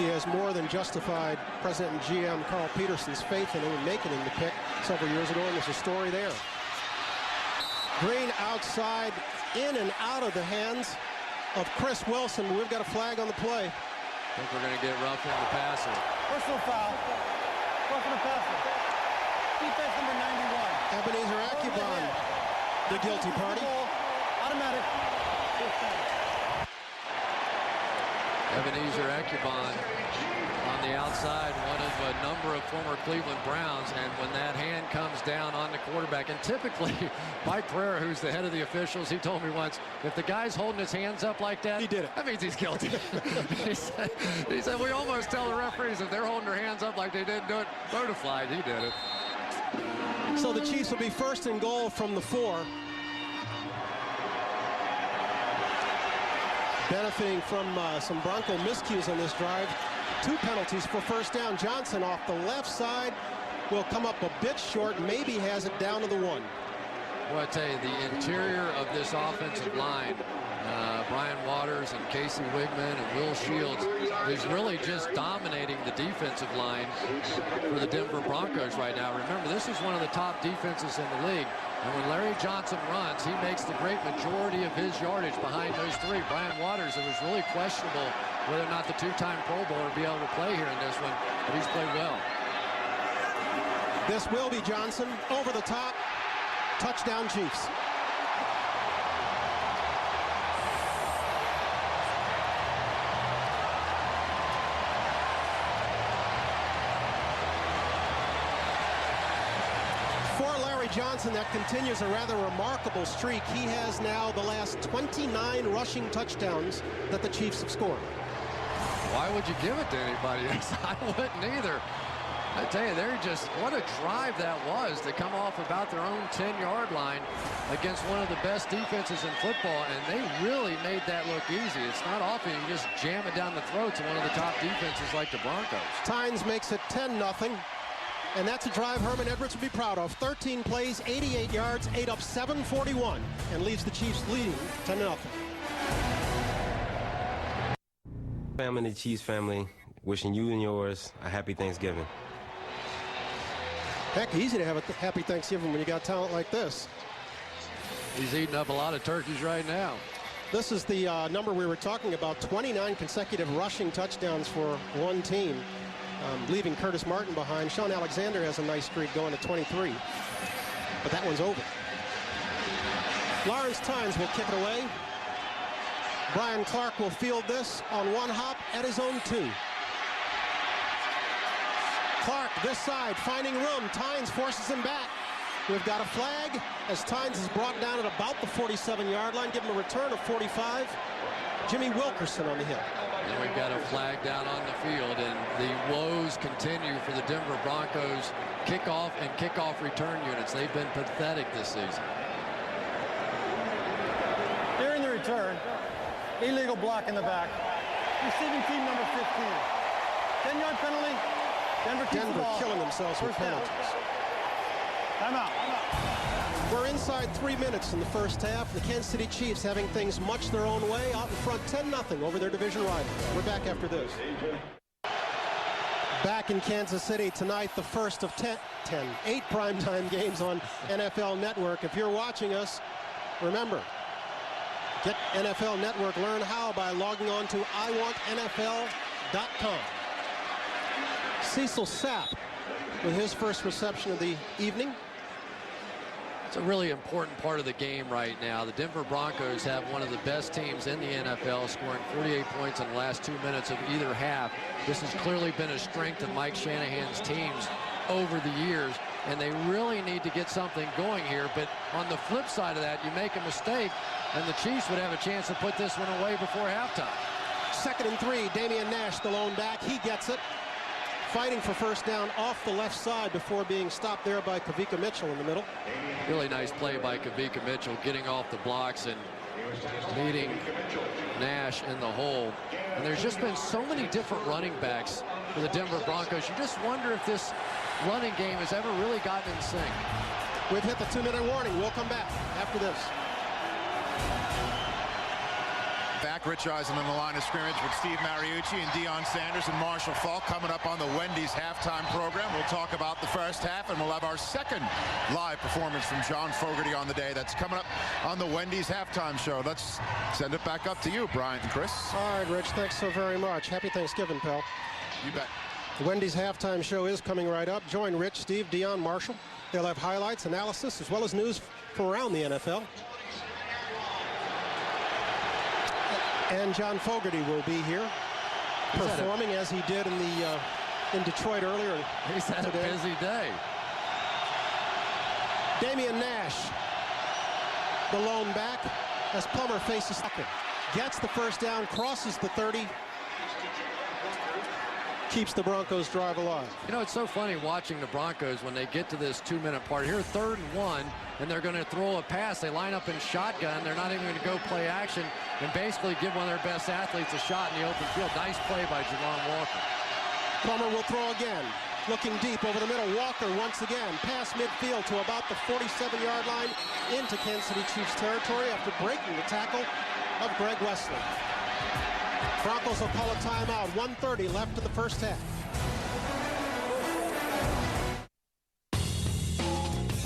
He has more than justified President and GM Carl Peterson's faith in him and making him the pick several years ago, and there's a story there. Green outside, in and out of the hands of Chris Wilson. We've got a flag on the play. I think we're going to get rough on the passer. Personal foul. Roughing the passer. Defense number 91. Ebenezer Akubon, the guilty party. Automatic. Ebenezer Akubon on the outside, one of a number of former Cleveland Browns, and when that hand comes down on the quarterback, and typically Mike Pereira, who's the head of the officials, he told me once, if the guy's holding his hands up like that, he did it. That means he's guilty. he said we almost tell the referees if they're holding their hands up like they didn't do it, throw the flag. He did it. So the Chiefs will be first and goal from the 4. Benefiting from some Bronco miscues on this drive. 2 penalties for first down. Johnson off the left side will come up a bit short, maybe has it down to the 1. Well, I tell you, the interior of this offensive line, Brian Waters and Casey Wigman and Will Shields, is really just dominating the defensive line for the Denver Broncos right now. Remember, this is one of the top defenses in the league. And when Larry Johnson runs, he makes the great majority of his yardage behind those 3. Brian Waters, it was really questionable whether or not the 2-time Pro Bowler would be able to play here in this one, but he's played well. This will be Johnson over the top. Touchdown Chiefs. Johnson, that continues a rather remarkable streak. He has now the last 29 rushing touchdowns that the Chiefs have scored. Why would you give it to anybody else? I wouldn't either. I tell you, they're just, what a drive that was to come off about their own 10-yard line against one of the best defenses in football, and they really made that look easy. It's not often you just jam it down the throats of one of the top defenses like the Broncos. Tynes makes it 10-0. And that's a drive Herman Edwards would be proud of. 13 plays, 88 yards, 8 up 741, and leaves the Chiefs leading 10-0. Family, the Chiefs family, wishing you and yours a happy Thanksgiving. Heck, easy to have a happy Thanksgiving when you got talent like this. He's eating up a lot of turkeys right now. This is the number we were talking about, 29 consecutive rushing touchdowns for one team. Leaving Curtis Martin behind. Sean Alexander has a nice streak going to 23, but that one's over. Lawrence Tynes will kick it away. Brian Clark will field this on one hop at his own 2. Clark this side finding room. Tynes forces him back. We've got a flag as Tynes is brought down at about the 47-yard line. Give him a return of 45. Jimmy Wilkerson on the hit. And we've got a flag down on the field, and the woes continue for the Denver Broncos kickoff and kickoff return units. They've been pathetic this season. During the return, illegal block in the back. Receiving team number 15. 10-yard penalty. Denver keeps the ball. Killing themselves with penalties. Timeout. We're inside 3 minutes in the first half. The Kansas City Chiefs having things much their own way, out in front 10-0 over their division rivals. We're back after this. Back in Kansas City tonight, the first of 8 primetime games on NFL Network. If you're watching us, remember, Get NFL Network. Learn how by logging on to iwantnfl.com. Cecil Sapp with his first reception of the evening. It's a really important part of the game right now. The Denver Broncos have one of the best teams in the NFL, scoring 48 points in the last 2 minutes of either half. This has clearly been a strength of Mike Shanahan's teams over the years, and they really need to get something going here. But on the flip side of that, you make a mistake, and the Chiefs would have a chance to put this one away before halftime. 2nd and 3, Damian Nash, the lone back. He gets it. Fighting for first down off the left side before being stopped there by Kavika Mitchell in the middle. Really nice play by Kavika Mitchell, getting off the blocks and meeting Nash in the hole. And there's just been so many different running backs for the Denver Broncos. You just wonder if this running game has ever really gotten in sync. We've hit the 2-minute warning. We'll come back after this. Back, Rich Eisen on the line of scrimmage with Steve Mariucci and Deion Sanders and Marshall Falk coming up on the Wendy's halftime program. We'll talk about the first half, and we'll have our second live performance from John Fogerty on the day. That's coming up on the Wendy's halftime show. Let's send it back up to you, Brian and Chris. All right, Rich, thanks so very much. Happy Thanksgiving, pal. You bet. The Wendy's halftime show is coming right up. Join Rich, Steve, Deion, Marshall. They'll have highlights, analysis, as well as news from around the NFL. And John Fogerty will be here, performing as he did in Detroit earlier. He's had today. A busy day. Damian Nash, the lone back, as Plummer faces second. Gets the first down, crosses the 30, keeps the Broncos drive alive. You know, it's so funny watching the Broncos when they get to this 2-minute part. Here, 3rd and 1, and they're going to throw a pass. They line up in shotgun. They're not even going to go play action and basically give one of their best athletes a shot in the open field. Nice play by Javon Walker. Plummer will throw again. Looking deep over the middle. Walker once again past midfield to about the 47-yard line into Kansas City Chiefs territory after breaking the tackle of Greg Wesley. Broncos will call a timeout. 1:30 left in the first half.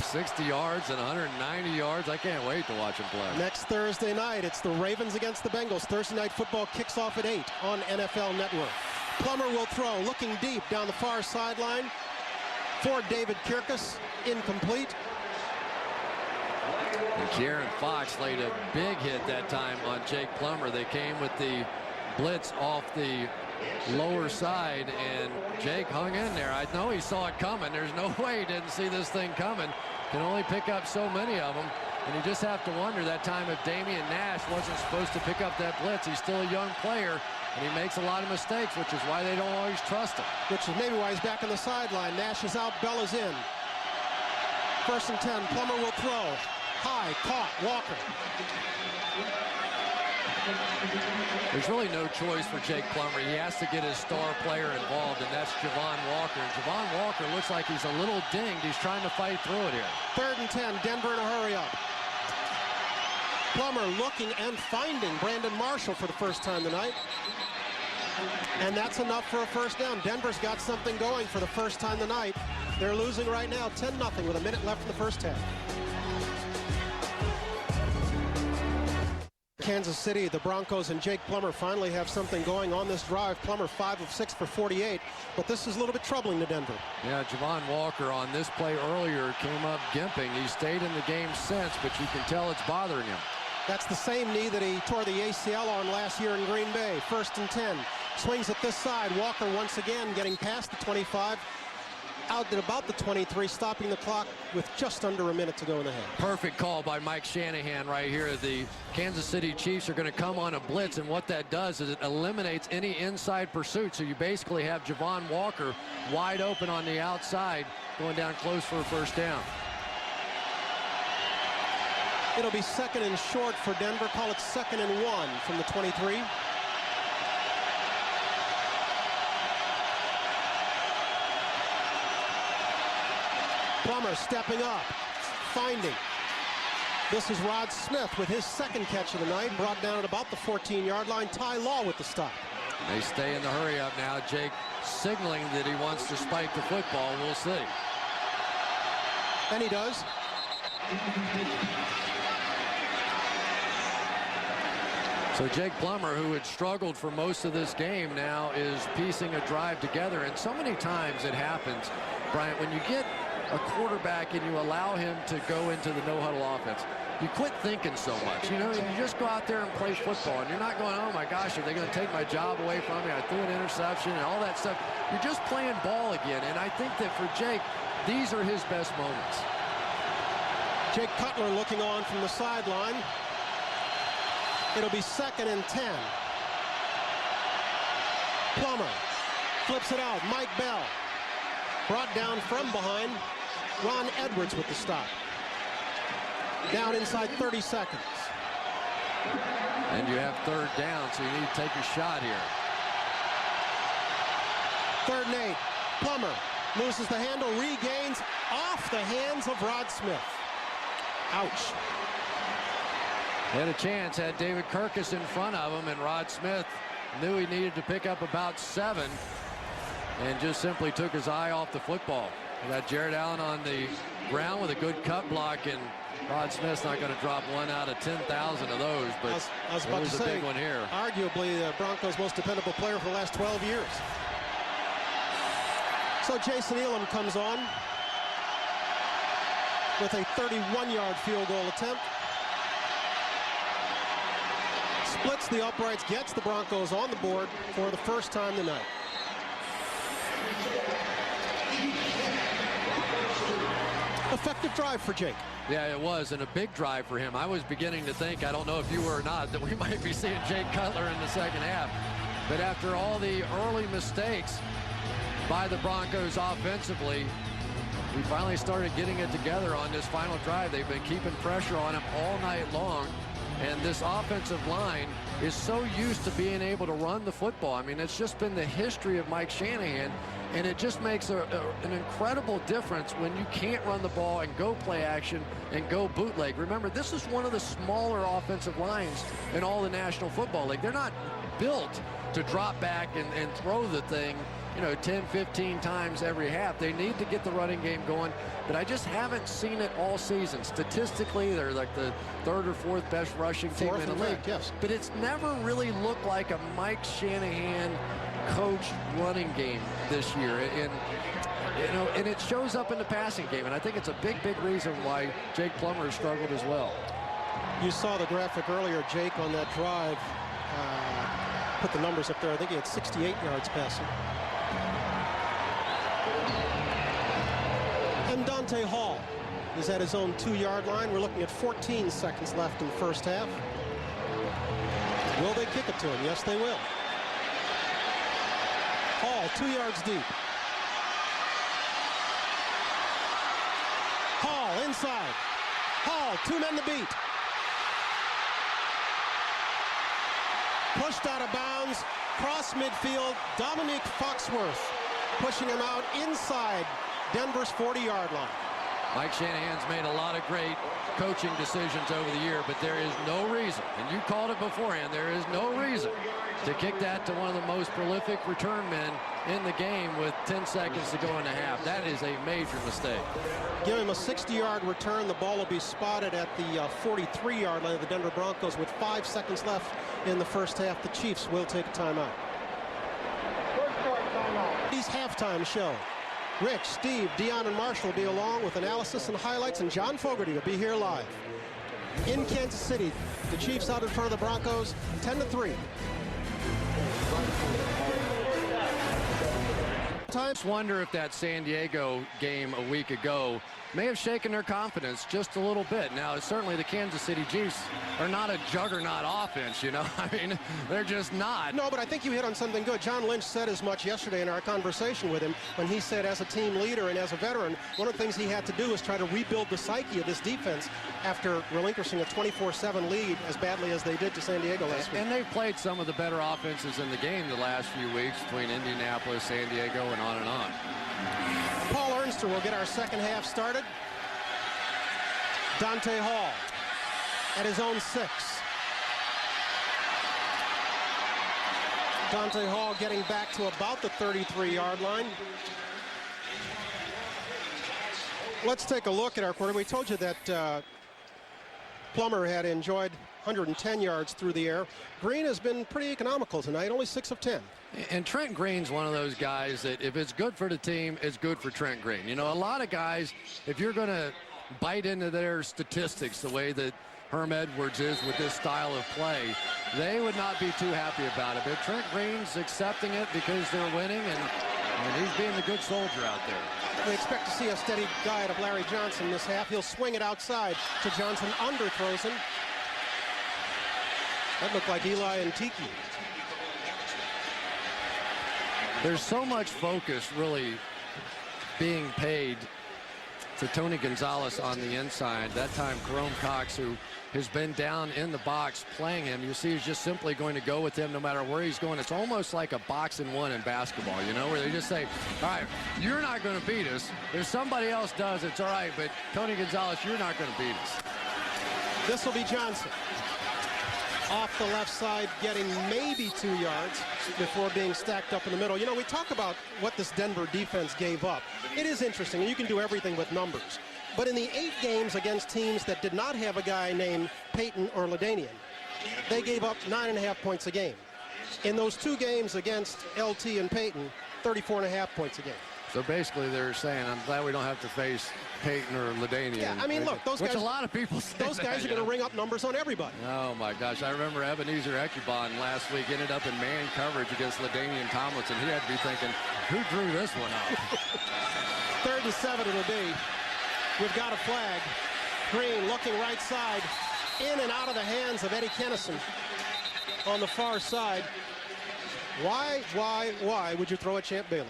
60 yards and 190 yards. I can't wait to watch him play. Next Thursday night, it's the Ravens against the Bengals. Thursday night football kicks off at 8 on NFL Network. Plummer will throw, looking deep down the far sideline for David Kirkus. Incomplete. And Kieran Fox laid a big hit that time on Jake Plummer. They came with the blitz off the lower side, and Jake hung in there. I know he saw it coming. There's no way he didn't see this thing coming. Can only pick up so many of them, and you just have to wonder that time if Damian Nash wasn't supposed to pick up that blitz. He's still a young player, and he makes a lot of mistakes, which is why they don't always trust him. Which is maybe why he's back on the sideline. Nash is out, Bell is in. 1st and 10, Plummer will throw. High, caught, Walker. There's really no choice for Jake Plummer. He has to get his star player involved, and that's Javon Walker. And Javon Walker looks like he's a little dinged. He's trying to fight through it here. 3rd and 10, Denver in a hurry up. Plummer looking and finding Brandon Marshall for the first time tonight. And that's enough for a first down. Denver's got something going for the first time tonight. They're losing right now 10-0 with a minute left in the first half. Kansas City, the Broncos and Jake Plummer finally have something going on this drive. Plummer 5 of 6 for 48, but this is a little bit troubling to Denver. Yeah, Javon Walker on this play earlier came up gimping. He stayed in the game since, but you can tell it's bothering him. That's the same knee that he tore the ACL on last year in Green Bay. 1st and 10. Swings at this side. Walker once again getting past the 25. Out at about the 23, stopping the clock with just under a minute to go in the half. Perfect call by Mike Shanahan right here. The Kansas City Chiefs are going to come on a blitz, and what that does is it eliminates any inside pursuit. So you basically have Javon Walker wide open on the outside, going down close for a first down. It'll be 2nd and short for Denver. Call it 2nd and 1 from the 23. Plummer stepping up, finding. This is Rod Smith with his 2nd catch of the night, brought down at about the 14-yard line. Ty Law with the stop. They stay in the hurry up now. Jake signaling that he wants to spike the football. We'll see. And he does. So Jake Plummer, who had struggled for most of this game, now is piecing a drive together. And so many times it happens, Bryant, when you get a quarterback and you allow him to go into the no-huddle offense, you quit thinking so much. You know, you just go out there and play football, and you're not going, oh my gosh, are they going to take my job away from me? I threw an interception and all that stuff. You're just playing ball again. And I think that for Jake, these are his best moments. Jake Cutler looking on from the sideline. It'll be 2nd and 10. Plummer flips it out. Mike Bell brought down from behind. Ron Edwards with the stop. Down inside 30 seconds. And you have 3rd down, so you need to take a shot here. 3rd and 8. Plummer loses the handle, regains off the hands of Rod Smith. Ouch. Had a chance, had David Kirkus in front of him, and Rod Smith knew he needed to pick up about 7 and just simply took his eye off the football. We got Jared Allen on the ground with a good cut block, and Rod Smith's not going to drop 1 out of 10,000 of those, but I was about to say, a big one here. Arguably the Broncos' most dependable player for the last 12 years. So Jason Elam comes on with a 31-yard field goal attempt. Splits the uprights, gets the Broncos on the board for the first time tonight. Effective drive for Jake. Yeah, it was, and a big drive for him. I was beginning to think, I don't know if you were or not, that we might be seeing Jake Cutler in the second half. But after all the early mistakes by the Broncos offensively, we finally started getting it together on this final drive. They've been keeping pressure on him all night long. And this offensive line is so used to being able to run the football. I mean, it's just been the history of Mike Shanahan, and it just makes an incredible difference when you can't run the ball and go play action and go bootleg. Remember, this is one of the smaller offensive lines in all the National Football League. They're not built to drop back and throw the thing, you know, 10, 15 times every half. They need to get the running game going, but I just haven't seen it all season. Statistically, they're like the 3rd or 4th best rushing team in the league. Yes. But it's never really looked like a Mike Shanahan coached running game this year. And, you know, and it shows up in the passing game. And I think it's a big, big reason why Jake Plummer has struggled as well. You saw the graphic earlier, Jake, on that drive. Put the numbers up there. I think he had 68 yards passing. And Dante Hall is at his own 2-yard line. We're looking at 14 seconds left in the first half. Will they kick it to him? Yes, they will. Hall, 2 yards deep. Hall inside. Hall, 2 men to beat. Pushed out of bounds, cross midfield. Dominique Foxworth pushing him out inside Denver's 40-yard line. Mike Shanahan's made a lot of great coaching decisions over the year, but there is no reason, and you called it beforehand, there is no reason to kick that to one of the most prolific return men in the game with 10 seconds to go in the half. That is a major mistake. Give him a 60-yard return. The ball will be spotted at the 43-yard line of the Denver Broncos with 5 seconds left in the first half. The Chiefs will take a timeout. These halftime show. Rich, Steve, Dion, and Marshall will be along with analysis and highlights, and John Fogerty will be here live. In Kansas City, the Chiefs out in front of the Broncos, 10-3. Times wonder if that San Diego game a week ago may have shaken their confidence just a little bit. Now, certainly the Kansas City Chiefs are not a juggernaut offense, you know. I mean, they're just not. No, but I think you hit on something good. John Lynch said as much yesterday in our conversation with him when he said as a team leader and as a veteran, one of the things he had to do is try to rebuild the psyche of this defense after relinquishing a 24-7 lead as badly as they did to San Diego last week. And they've played some of the better offenses in the game the last few weeks between Indianapolis, San Diego, and on and on. Paul Ernster will get our second half started. Dante Hall at his own 6. Dante Hall getting back to about the 33-yard line. Let's take a look at our quarter. We told you that Plummer had enjoyed 110 yards through the air. Green has been pretty economical tonight, only 6 of 10. And Trent Green's one of those guys that if it's good for the team, it's good for Trent Green. You know, a lot of guys, if you're going to bite into their statistics the way that Herm Edwards is with this style of play, they would not be too happy about it. But Trent Green's accepting it because they're winning, and he's being the good soldier out there. We expect to see a steady guide of Larry Johnson this half. He'll swing it outside to Johnson, underthrows him. That looked like Eli and Tiki. There's so much focus really being paid to Tony Gonzalez on the inside. That time, Jerome Cox, who has been down in the box playing him, you see he's just simply going to go with him no matter where he's going. It's almost like a box and one in basketball, you know, where they just say, all right, you're not going to beat us. If somebody else does, it's all right, but Tony Gonzalez, you're not going to beat us. This will be Johnson. Off the left side, getting maybe 2 yards before being stacked up in the middle. You know, we talk about what this Denver defense gave up. It is interesting, and you can do everything with numbers. But in the 8 games against teams that did not have a guy named Payton or LaDainian, they gave up 9.5 points a game. In those 2 games against LT and Payton, 34.5 points a game. So basically they're saying, I'm glad we don't have to face Payton or LaDainian. Yeah, I mean, look, those guys, which a lot of people say those guys are going to ring up numbers on everybody. Oh, my gosh. I remember Ebenezer Ekubon last week ended up in man coverage against LaDainian Tomlinson. He had to be thinking, who drew this one up? 3rd and 7 it'll be. We've got a flag. Green looking right side. In and out of the hands of Eddie Kennison on the far side. Why would you throw at Champ Bailey?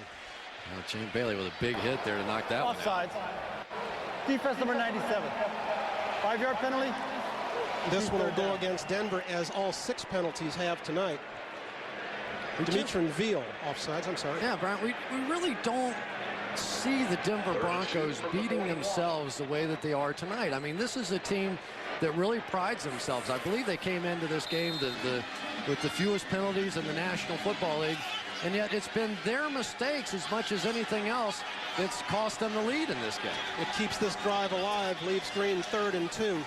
Well, Champ Bailey with a big hit there to knock that one out. Offsides. Defense number 97. 5-yard penalty. This one will go against Denver, as all 6 penalties have tonight. Dimitri Veal offsides, I'm sorry. Yeah, Brian, we really don't see the Denver Broncos beating themselves the way that they are tonight. I mean, this is a team that really prides themselves. I believe they came into this game with the fewest penalties in the National Football League, and yet it's been their mistakes as much as anything else that's cost them the lead in this game. It keeps this drive alive, leaves Green 3rd and 2.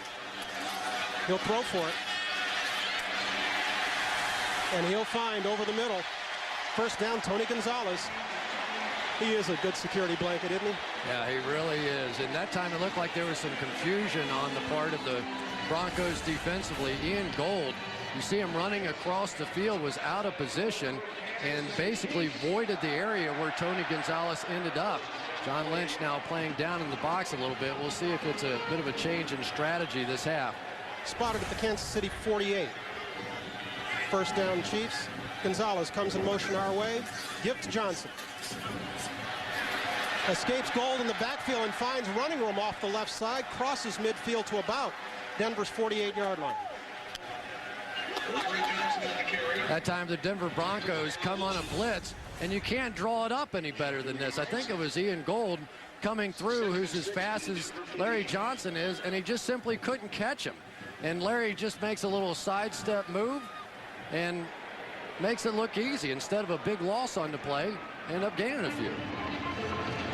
He'll throw for it. And he'll find over the middle. First down, Tony Gonzalez. He is a good security blanket, isn't he? Yeah, he really is. And that time it looked like there was some confusion on the part of the Broncos defensively. Ian Gold, you see him running across the field, was out of position and basically voided the area where Tony Gonzalez ended up. John Lynch now playing down in the box a little bit. We'll see if it's a bit of a change in strategy this half. Spotted at the Kansas City 48. First down, Chiefs. Gonzalez comes in motion our way. Give to Johnson. Escapes Gold in the backfield and finds running room off the left side. Crosses midfield to about Denver's 48-yard line. That time the Denver Broncos come on a blitz, and you can't draw it up any better than this. I think it was Ian Gold coming through, who's as fast as Larry Johnson is, and he just simply couldn't catch him. And Larry just makes a little sidestep move and makes it look easy. Instead of a big loss on the play, end up gaining a few.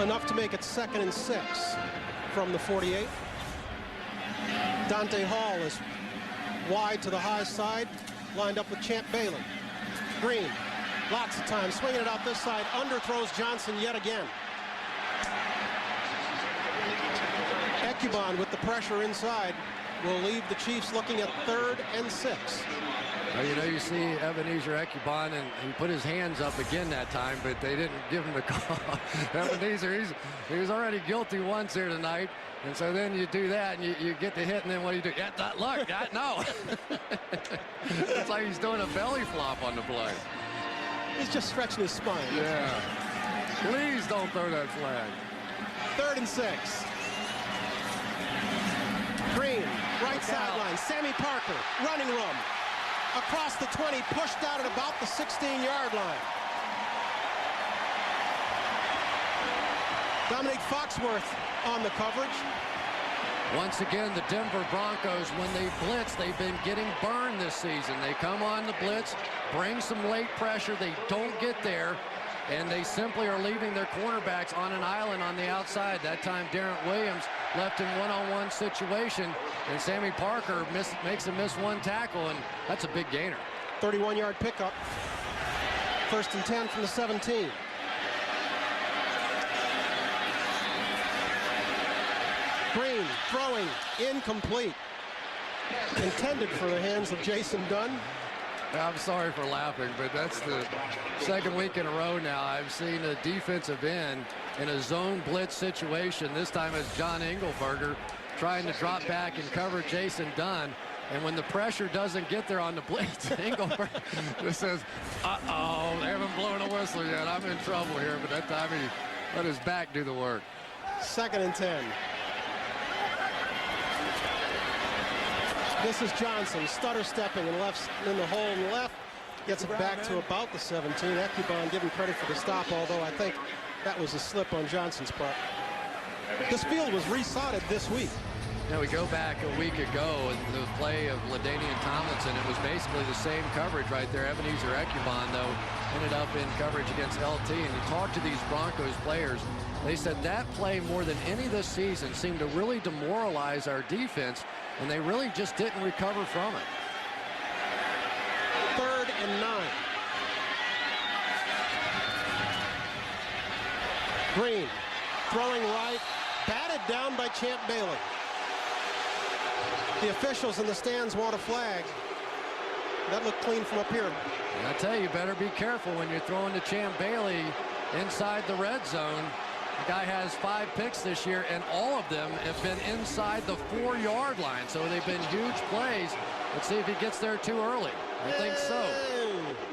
Enough to make it 2nd and 6 from the 48. Dante Hall is wide to the high side, lined up with Champ Bailey. Green, lots of time, swinging it out this side, underthrows Johnson yet again. Ekubon with the pressure inside will leave the Chiefs looking at 3rd and 6. Well, you know, you see Ebenezer Ekubon, and he put his hands up again that time, but they didn't give him the call. Ebenezer, he was already guilty once here tonight, and so then you do that, and you get the hit, and then what do you do? Yeah, look, no. It's like he's doing a belly flop on the play. He's just stretching his spine. Yeah. Please don't throw that flag. 3rd and 6. Green, right sideline. Sammy Parker, running room. Across the 20, pushed out at about the 16-yard line. Dominique Foxworth on the coverage. Once again, the Denver Broncos, when they blitz, they've been getting burned this season. They come on the blitz, bring some late pressure. They don't get there. and they simply are leaving their cornerbacks on an island on the outside. That time, Darren Williams left in one-on-one situation, and Sammy Parker makes him miss one tackle, and that's a big gainer. 31-yard pickup. 1st and 10 from the 17. Green throwing, incomplete. Intended for the hands of Jason Dunn. I'm sorry for laughing, but that's the second week in a row now I've seen a defensive end in a zone blitz situation. This time it's John Engelberger trying to drop back and cover Jason Dunn. And when the pressure doesn't get there on the blitz, Engelberger just says, uh-oh, they haven't blown a whistle yet. I'm in trouble here. But that time he let his back do the work. 2nd and 10. This is Johnson, stutter stepping and left in the hole in the left. Gets it back to about the 17. Ecubon giving credit for the stop, although I think that was a slip on Johnson's part. This field was resodded this week. Yeah, we go back a week ago and the play of LaDainian Tomlinson. It was basically the same coverage right there. Ebenezer Ecubon, though, ended up in coverage against LT. And you talk to these Broncos players, they said that play more than any this season seemed to really demoralize our defense, and they really just didn't recover from it. 3rd and 9. Green throwing right, batted down by Champ Bailey. The officials in the stands want a flag. That looked clean from up here. And I tell you, better be careful when you're throwing to Champ Bailey inside the red zone. The guy has 5 picks this year, and all of them have been inside the 4-yard line. So they've been huge plays. Let's see if he gets there too early. I think so.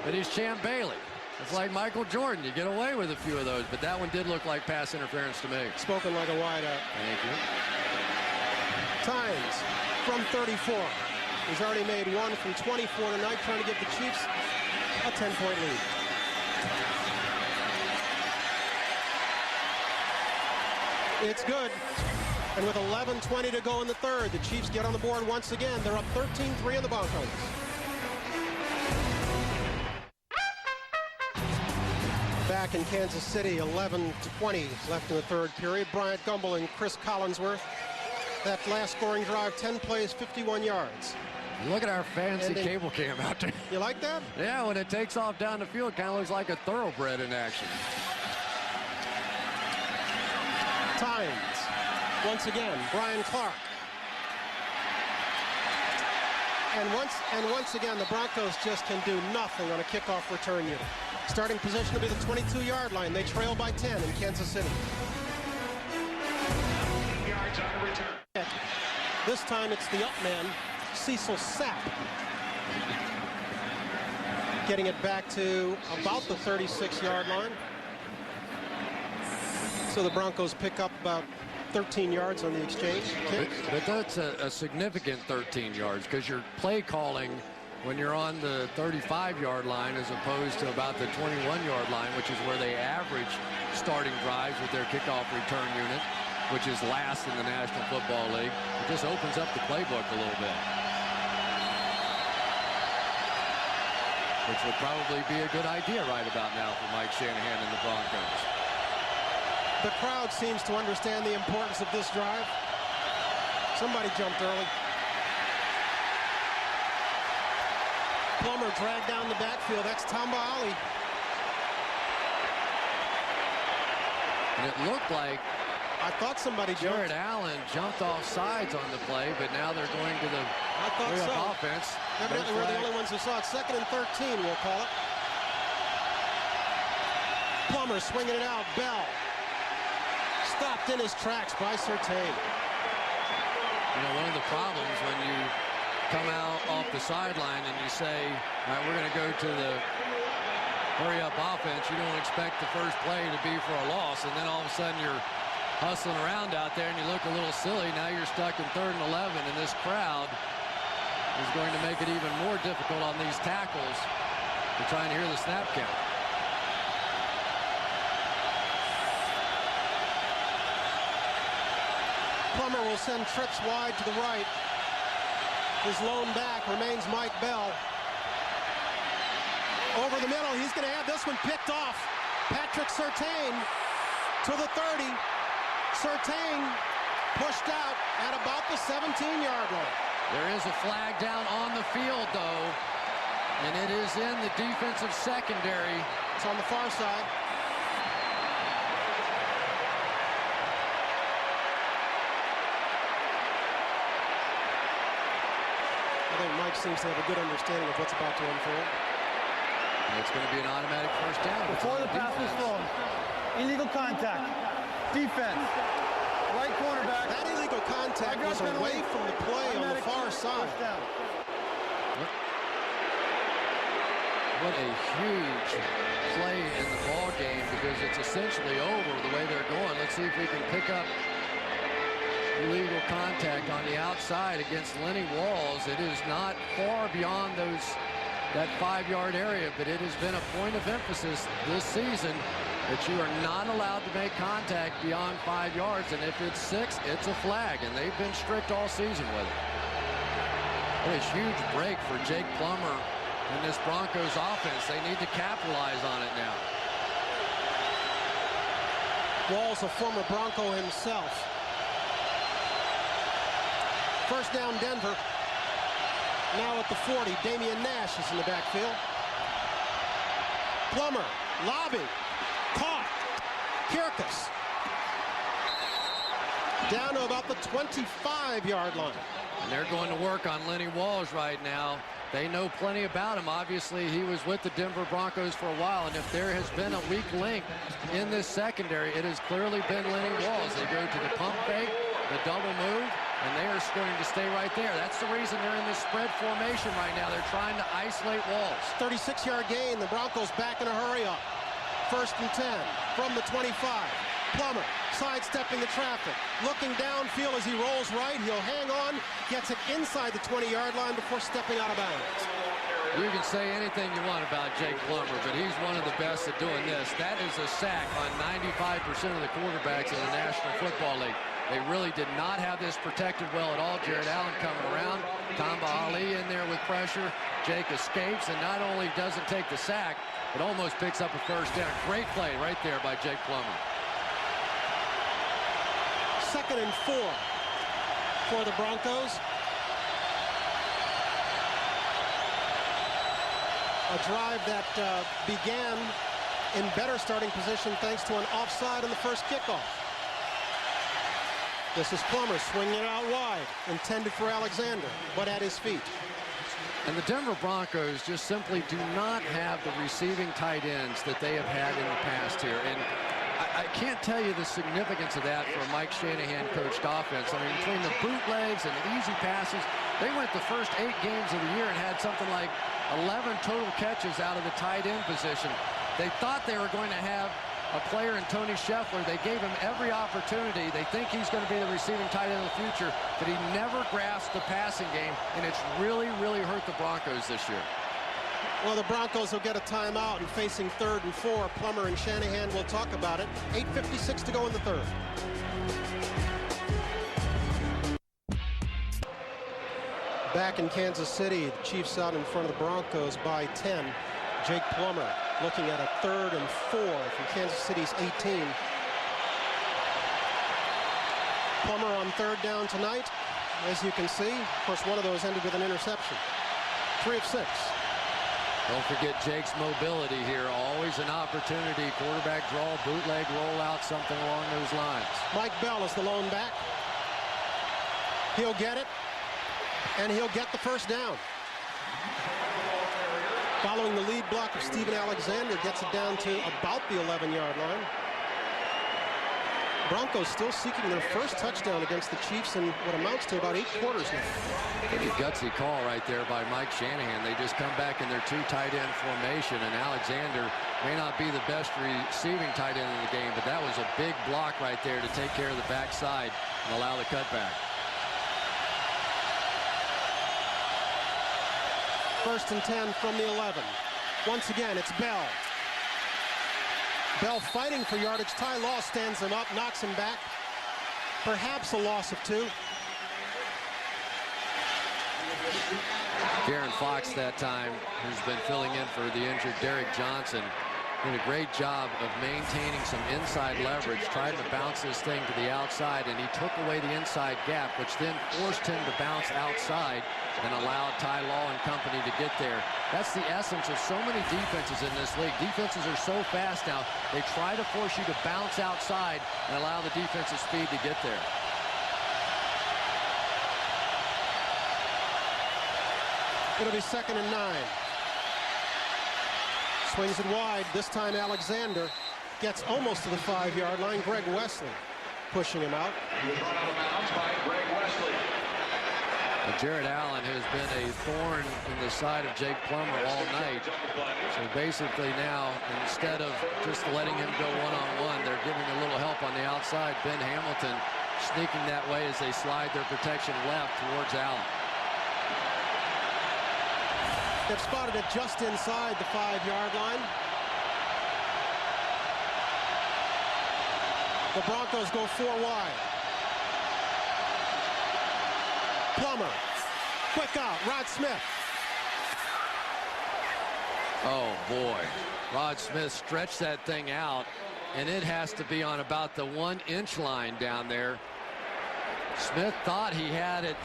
But he's Champ Bailey. It's like Michael Jordan. You get away with a few of those, but that one did look like pass interference to me. Spoken like a wideout. Thank you. Tynes from 34. He's already made one from 24 tonight, trying to give the Chiefs a 10-point lead. It's good. And with 11:20 to go in the third, the Chiefs get on the board once again. They're up 13-3 on the Broncos. Back in Kansas City, 11:20 left in the third period. Bryant Gumbel and Chris Collinsworth. That last scoring drive, 10 plays, 51 yards. Look at our fancy cable cam out there. You like that? Yeah, when it takes off down the field, kind of looks like a thoroughbred in action. Tynes. Once again, Brian Clark. And once again, the Broncos just can do nothing on a kickoff return unit. Starting position will be the 22-yard line. They trail by 10 in Kansas City. Yards on the return. This time it's the up man, Cecil Sapp. Getting it back to about the 36-yard line. So the Broncos pick up about 13 yards on the exchange kick. But that's a significant 13 yards because you're play calling when you're on the 35-yard line as opposed to about the 21-yard line, which is where they average starting drives with their kickoff return unit, which is last in the National Football League. It just opens up the playbook a little bit, which would probably be a good idea right about now for Mike Shanahan and the Broncos. The crowd seems to understand the importance of this drive. Somebody jumped early. Plummer dragged down the backfield. That's Tamba Ali. And it looked like I thought somebody jumped. Jared Allen jumped off sides on the play, but now they're going to the offense. Evidently we're the only ones who saw it. 2nd and 13, we'll call it. Plummer swinging it out. Bell stopped in his tracks by Surtain. You know, one of the problems when you come out off the sideline and you say, all right, we're going to go to the hurry-up offense, you don't expect the first play to be for a loss, and then all of a sudden you're hustling around out there and you look a little silly. Now you're stuck in 3rd and 11, and this crowd is going to make it even more difficult on these tackles to try and hear the snap count. Plummer will send trips wide to the right. His lone back remains Mike Bell. Over the middle, he's going to have this one picked off. Patrick Surtain to the 30. Surtain pushed out at about the 17-yard line. There is a flag down on the field, though, and it is in the defensive secondary. It's on the far side. I think Mike seems to have a good understanding of what's about to unfold. And it's going to be an automatic first down. Before the pass was thrown, illegal contact, defense, right cornerback. That illegal contact was away from the play on the far side. What a huge play in the ball game, because it's essentially over the way they're going. Let's see if we can pick up illegal contact on the outside against Lenny Walls. It is not far beyond that 5-yard area, but it has been a point of emphasis this season that you are not allowed to make contact beyond 5 yards, and if it's 6, it's a flag, and they've been strict all season with it. What a huge break for Jake Plummer in this Broncos offense. They need to capitalize on it now. Walls, a former Bronco himself. First down, Denver. Now at the 40, Damian Nash is in the backfield. Plummer, lobby, caught. Kirkus. Down to about the 25-yard line. And they're going to work on Lenny Walls right now. They know plenty about him. Obviously, he was with the Denver Broncos for a while, and if there has been a weak link in this secondary, it has clearly been Lenny Walls. They go to the pump fake, the double move, and they are going to stay right there. That's the reason they're in this spread formation right now. They're trying to isolate Walls. 36-yard gain. The Broncos back in a hurry up. First and 10 from the 25. Plummer sidestepping the traffic, looking downfield as he rolls right. He'll hang on, gets it inside the 20-yard line before stepping out of bounds. You can say anything you want about Jake Plummer, but he's one of the best at doing this. That is a sack on 95% of the quarterbacks in the National Football League. They really did not have this protected well at all. Jared Allen coming around. Tamba Ali in there with pressure. Jake escapes and not only doesn't take the sack, but almost picks up a first down. Great play right there by Jake Plummer. 2nd and 4 for the Broncos. A drive that began in better starting position thanks to an offside on the first kickoff. This is Plummer swinging it out wide, intended for Alexander, but at his feet. And the Denver Broncos just simply do not have the receiving tight ends that they have had in the past here. And I can't tell you the significance of that for a Mike Shanahan coached offense. I mean, between the bootlegs and the easy passes, they went the first 8 games of the year and had something like 11 total catches out of the tight end position. They thought they were going to have a player in Tony Scheffler. They gave him every opportunity. They think he's going to be the receiving tight end in the future, but he never grasped the passing game, and it's really, really hurt the Broncos this year. Well, the Broncos will get a timeout and facing 3rd and 4. Plummer and Shanahan will talk about it. 8:56 to go in the 3rd. Back in Kansas City, the Chiefs out in front of the Broncos by 10. Jake Plummer looking at a 3rd and 4 from Kansas City's 18. Plummer on 3rd down tonight, as you can see. Of course, one of those ended with an interception. 3 of 6. Don't forget Jake's mobility here. Always an opportunity. Quarterback draw, bootleg, roll out, something along those lines. Mike Bell is the lone back. He'll get it, and he'll get the first down. Following the lead block of Steven Alexander, gets it down to about the 11-yard line. Broncos still seeking their first touchdown against the Chiefs in what amounts to about 8 quarters now. Pretty gutsy call right there by Mike Shanahan. They just come back in their 2 tight end formation, and Alexander may not be the best receiving tight end in the game, but that was a big block right there to take care of the backside and allow the cutback. First and 10 from the 11. Once again, it's Bell. Bell fighting for yardage. Ty Law stands him up, knocks him back. Perhaps a loss of 2. Karen Fox that time, who's been filling in for the injured Derek Johnson, did a great job of maintaining some inside leverage, tried to bounce this thing to the outside, and he took away the inside gap, which then forced him to bounce outside and allowed Ty Law and company to get there. That's the essence of so many defenses in this league. Defenses are so fast now, they try to force you to bounce outside and allow the defensive speed to get there. It'll be 2nd and 9. Swings it wide. This time Alexander gets almost to the 5-yard line. Greg Wesley pushing him out. Jared Allen has been a thorn in the side of Jake Plummer all night. So basically now, instead of just letting him go one-on-one, they're giving a little help on the outside. Ben Hamilton sneaking that way as they slide their protection left towards Allen. They've spotted it just inside the 5-yard line. The Broncos go 4 wide. Plummer, quick out, Rod Smith. Oh boy, Rod Smith stretched that thing out, and it has to be on about the 1-inch line down there. Smith thought he had it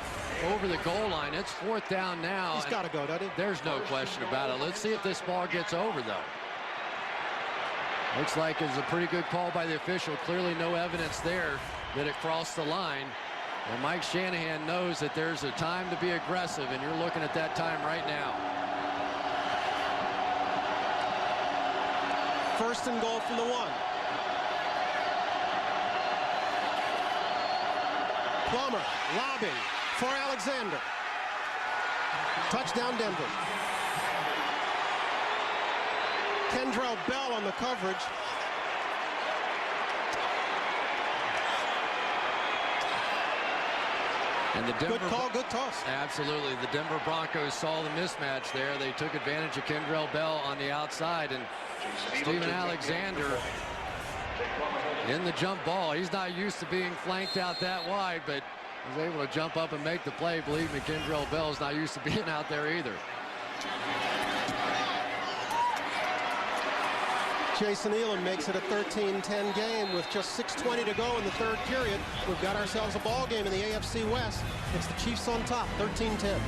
over the goal line. It's 4th down now. He's got to go, doesn't he? There's no question about it. Let's see if this ball gets over, though. Looks like it's a pretty good call by the official. Clearly no evidence there that it crossed the line. And Mike Shanahan knows that there's a time to be aggressive, and you're looking at that time right now. 1st and goal from the 1. Plummer lobbing for Alexander. Touchdown Denver. Kendrell Bell on the coverage. And the Denver, good call, good toss. Absolutely. The Denver Broncos saw the mismatch there. They took advantage of Kendrell Bell on the outside, and Steven Alexander in the jump ball. He's not used to being flanked out that wide, but was able to jump up and make the play. Believe me, Kendrell Bell's not used to being out there either. Jason Elam makes it a 13-10 game with just 6:20 to go in the 3rd period. We've got ourselves a ball game in the AFC West. It's the Chiefs on top, 13-10.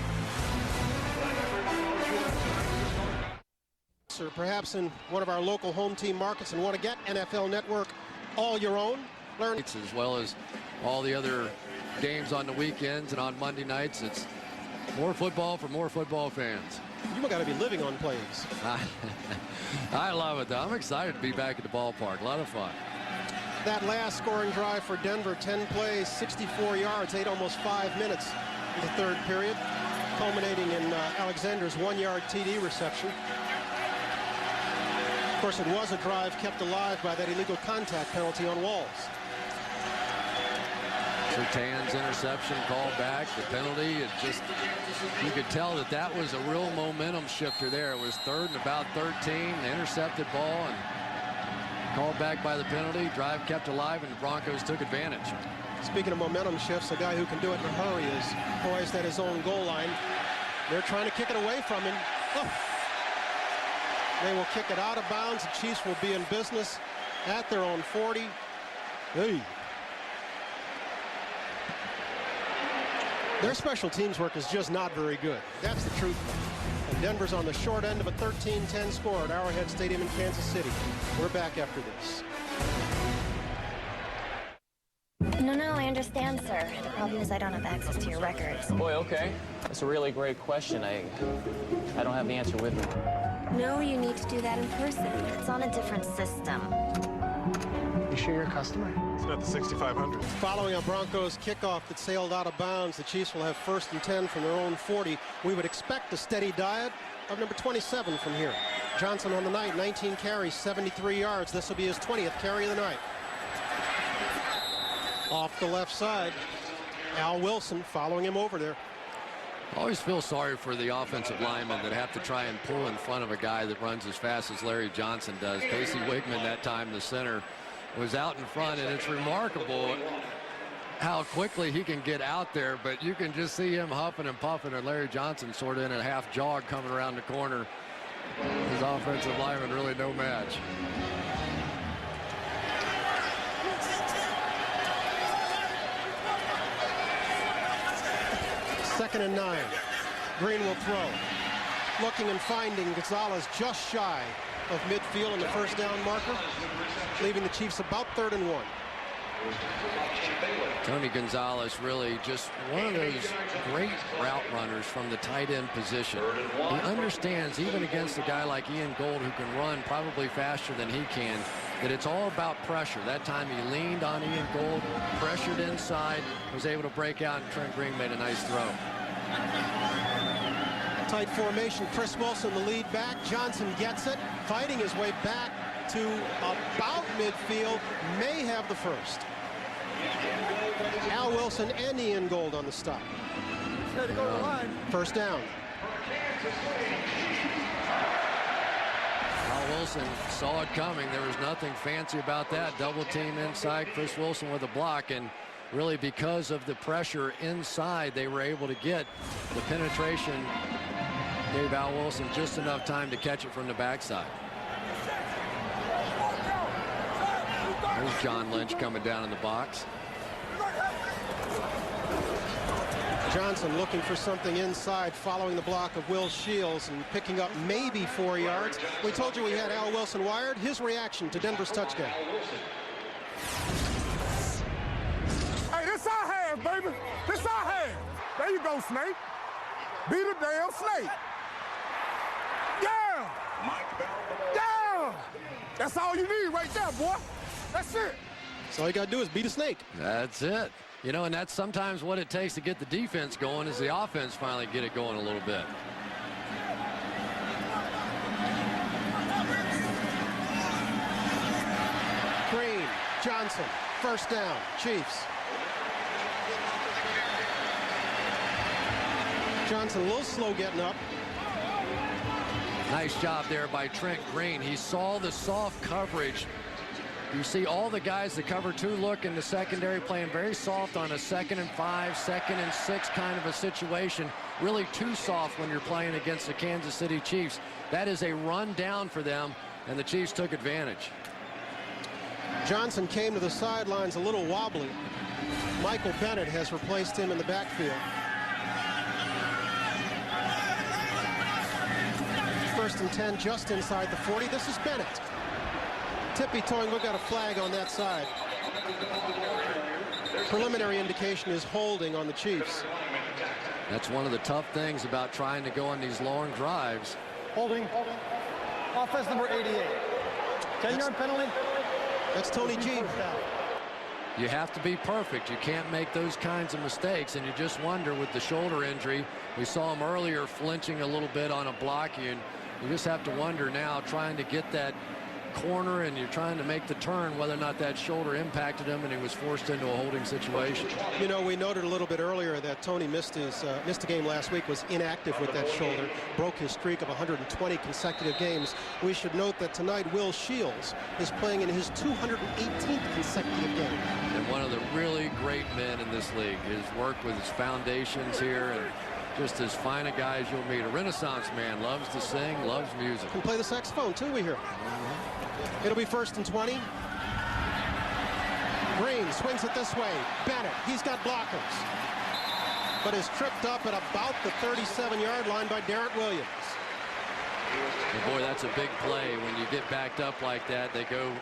Or perhaps in one of our local home team markets and want to get NFL Network all your own. Learn as well as all the other games on the weekends and on Monday nights. It's more football for more football fans. You got to be living on plays. I love it, though. I'm excited to be back at the ballpark. A lot of fun. That last scoring drive for Denver, 10 plays, 64 yards, almost 5 minutes in the 3rd period, culminating in Alexander's 1-yard TD reception. Of course, it was a drive kept alive by that illegal contact penalty on Walls. Surtain's interception called back, the penalty. It just, you could tell that that was a real momentum shifter there. It was 3rd and about 13, the intercepted ball, and called back by the penalty. Drive kept alive, and the Broncos took advantage. Speaking of momentum shifts, a guy who can do it in a hurry is poised at his own goal line. They're trying to kick it away from him. Oh. They will kick it out of bounds. The Chiefs will be in business at their own 40. Hey. Their special teams work is just not very good. That's the truth. And Denver's on the short end of a 13-10 score at Arrowhead Stadium in Kansas City. We're back after this. No, I understand, sir. The problem is I don't have access to your records. Boy, okay. That's a really great question. I don't have the answer with me. No, you need to do that in person. It's on a different system. You sure you're a customer? It's not the 6,500. Following a Broncos kickoff that sailed out of bounds, the Chiefs will have 1st and 10 from their own 40. We would expect a steady diet of number 27 from here. Johnson on the night, 19 carries, 73 yards. This will be his 20th carry of the night. Off the left side, Al Wilson following him over there. I always feel sorry for the offensive linemen that have to try and pull in front of a guy that runs as fast as Larry Johnson does. Casey Wigman, that time the center, was out in front, and it's remarkable how quickly he can get out there, but you can just see him huffing and puffing, and Larry Johnson sort of in a half jog coming around the corner. His offensive lineman really no match. Second and 9. Green will throw. Looking and finding Gonzalez just shy of midfield on the first down marker, leaving the Chiefs about 3rd and 1. Tony Gonzalez really just one of those great route runners from the tight end position. He understands, even against a guy like Ian Gold, who can run probably faster than he can, that it's all about pressure. That time he leaned on Ian Gold, pressured inside, was able to break out, and Trent Green made a nice throw. Tight formation. Chris Wilson, the lead back. Johnson gets it, fighting his way back to about midfield. May have the first. Al Wilson and Ian Gold on the stop. First down. Al Wilson saw it coming. There was nothing fancy about that. Double team inside. Chris Wilson with a block, and really because of the pressure inside, they were able to get the penetration. Gave Al Wilson just enough time to catch it from the backside. There's John Lynch coming down in the box. Johnson looking for something inside, following the block of Will Shields and picking up maybe 4 yards. We told you we had Al Wilson wired. His reaction to Denver's touchdown. Hey, this our half, baby. This our half. There you go, Snake. Be the damn Snake. Yeah! Yeah! That's all you need right there, boy. That's it. So all you got to do is beat a snake. That's it. You know, and that's sometimes what it takes to get the defense going, is the offense finally get it going a little bit. Green, Johnson, first down, Chiefs. Johnson a little slow getting up. Nice job there by Trent Green. He saw the soft coverage. You see all the guys that cover 2 look in the secondary playing very soft on a 2nd and 5, 2nd and 6 kind of a situation. Really too soft when you're playing against the Kansas City Chiefs. That is a run down for them, and the Chiefs took advantage. Johnson came to the sidelines a little wobbly. Michael Bennett has replaced him in the backfield. First and 10, just inside the 40. This is Bennett. Tippy-toeing. We've got a flag on that side. Preliminary indication is holding on the Chiefs. That's one of the tough things about trying to go on these long drives. Holding. Offense number 88. 10-yard penalty. That's Tony G. You have to be perfect. You can't make those kinds of mistakes, and you just wonder with the shoulder injury. We saw him earlier flinching a little bit on a block. You just have to wonder now, trying to get that corner and you're trying to make the turn, whether or not that shoulder impacted him and he was forced into a holding situation. You know, we noted a little bit earlier that Tony missed a game last week, was inactive with that shoulder, broke his streak of 120 consecutive games. We should note that tonight Will Shields is playing in his 218th consecutive game. And one of the really great men in this league. His work with his foundations here, and just as fine a guy as you'll meet. A Renaissance man, loves to sing, loves music. Can play the saxophone too, we hear. It'll be first and 20. Green swings it this way. Bennett, he's got blockers, but is tripped up at about the 37-yard line by Darrett Williams. And boy, that's a big play. When you get backed up like that, they go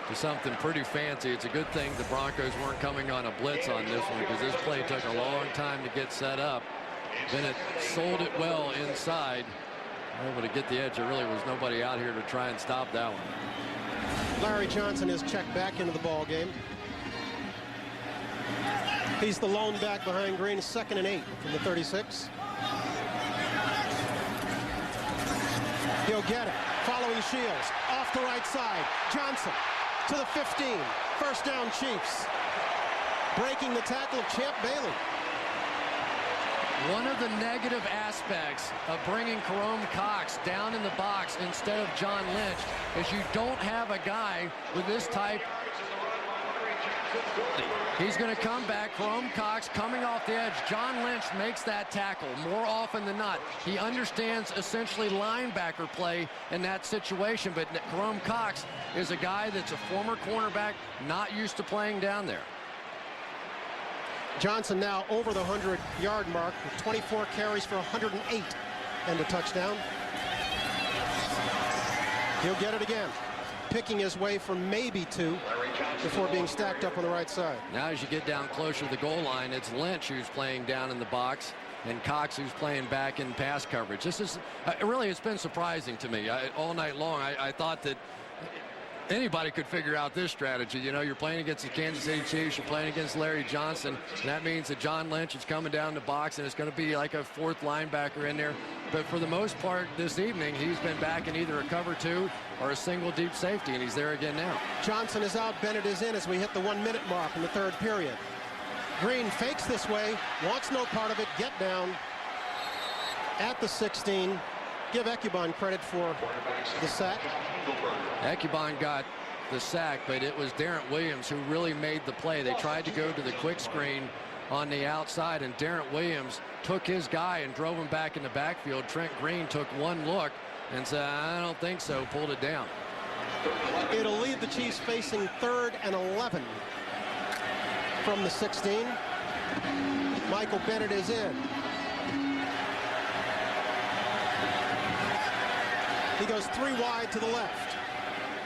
to something pretty fancy. It's a good thing the Broncos weren't coming on a blitz on this one, because this play took a long time to get set up. Bennett sold it well inside, able to get the edge. There really was nobody out here to try and stop that one. Larry Johnson is checked back into the ball game. He's the lone back behind Green. 2nd and 8 from the 36. He'll get it. Following Shields. Off the right side. Johnson to the 15. First down, Chiefs. Breaking the tackle of Champ Bailey. One of the negative aspects of bringing Jerome Cox down in the box instead of John Lynch is you don't have a guy with this type He's going to come back. Jerome Cox coming off the edge. John Lynch makes that tackle more often than not. He understands essentially linebacker play in that situation, but Jerome Cox is a guy that's a former cornerback, not used to playing down there. Johnson now over the 100-yard mark with 24 carries for 108 and a touchdown. He'll get it again, picking his way for maybe 2 before being stacked up on the right side. Now as you get down closer to the goal line, it's Lynch who's playing down in the box and Cox who's playing back in pass coverage. This is really, it's been surprising to me. All night long I thought that anybody could figure out this strategy. You know, you're playing against the Kansas City Chiefs, you're playing against Larry Johnson, and that means that John Lynch is coming down the box and it's going to be like a 4th linebacker in there. But for the most part this evening, he's been back in either a cover 2 or a single deep safety, and he's there again now. Johnson is out, Bennett is in as we hit the 1-minute mark in the 3rd period. Green fakes this way, wants no part of it, get down at the 16. Give Ekubon credit for the sack. Ekubon got the sack, but it was Darrent Williams who really made the play. They tried to go to the quick screen on the outside, and Darrent Williams took his guy and drove him back in the backfield. Trent Green took one look and said, I don't think so, pulled it down. It'll leave the Chiefs facing 3rd and 11 from the 16. Michael Bennett is in. He goes 3 wide to the left.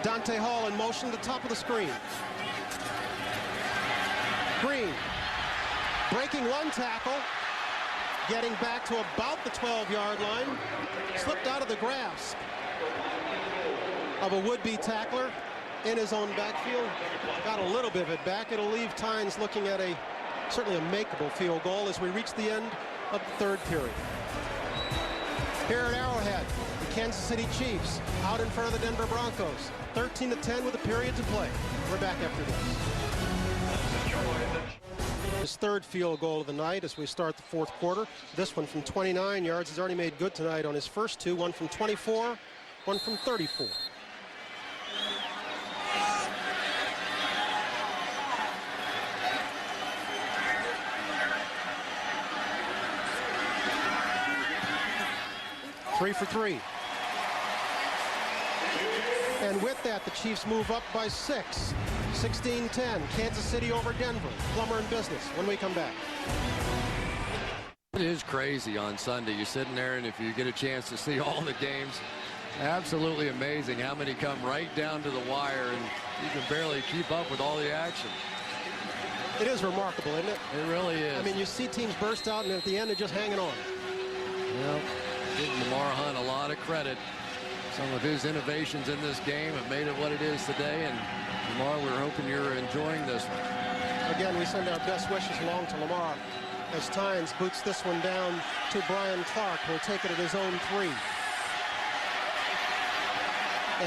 Dante Hall in motion to the top of the screen. Green breaking 1 tackle, getting back to about the 12-yard line, slipped out of the grasp of a would-be tackler in his own backfield. Got a little bit of it back. It'll leave Tynes looking at certainly a makeable field goal as we reach the end of the 3rd period. Here at Arrowhead, the Kansas City Chiefs out in front of the Denver Broncos. 13-10 with a period to play. We're back after this. His 3rd field goal of the night as we start the 4th quarter. This one from 29 yards. He's already made good tonight on his first 2. One from 24, one from 34. Three for 3. And with that, the Chiefs move up by 6. 16-10. Kansas City over Denver. Plummer in business when we come back. It is crazy on Sunday. You're sitting there, and if you get a chance to see all the games, absolutely amazing how many come right down to the wire, and you can barely keep up with all the action. It is remarkable, isn't it? It really is. I mean, you see teams burst out, and at the end, they're just hanging on. Well, give Lamar Hunt a lot of credit. Some of his innovations in this game have made it what it is today, and Lamar, we're hoping you're enjoying this one. Again, we send our best wishes along to Lamar as Tynes boots this one down to Brian Clark, who'll take it at his own 3.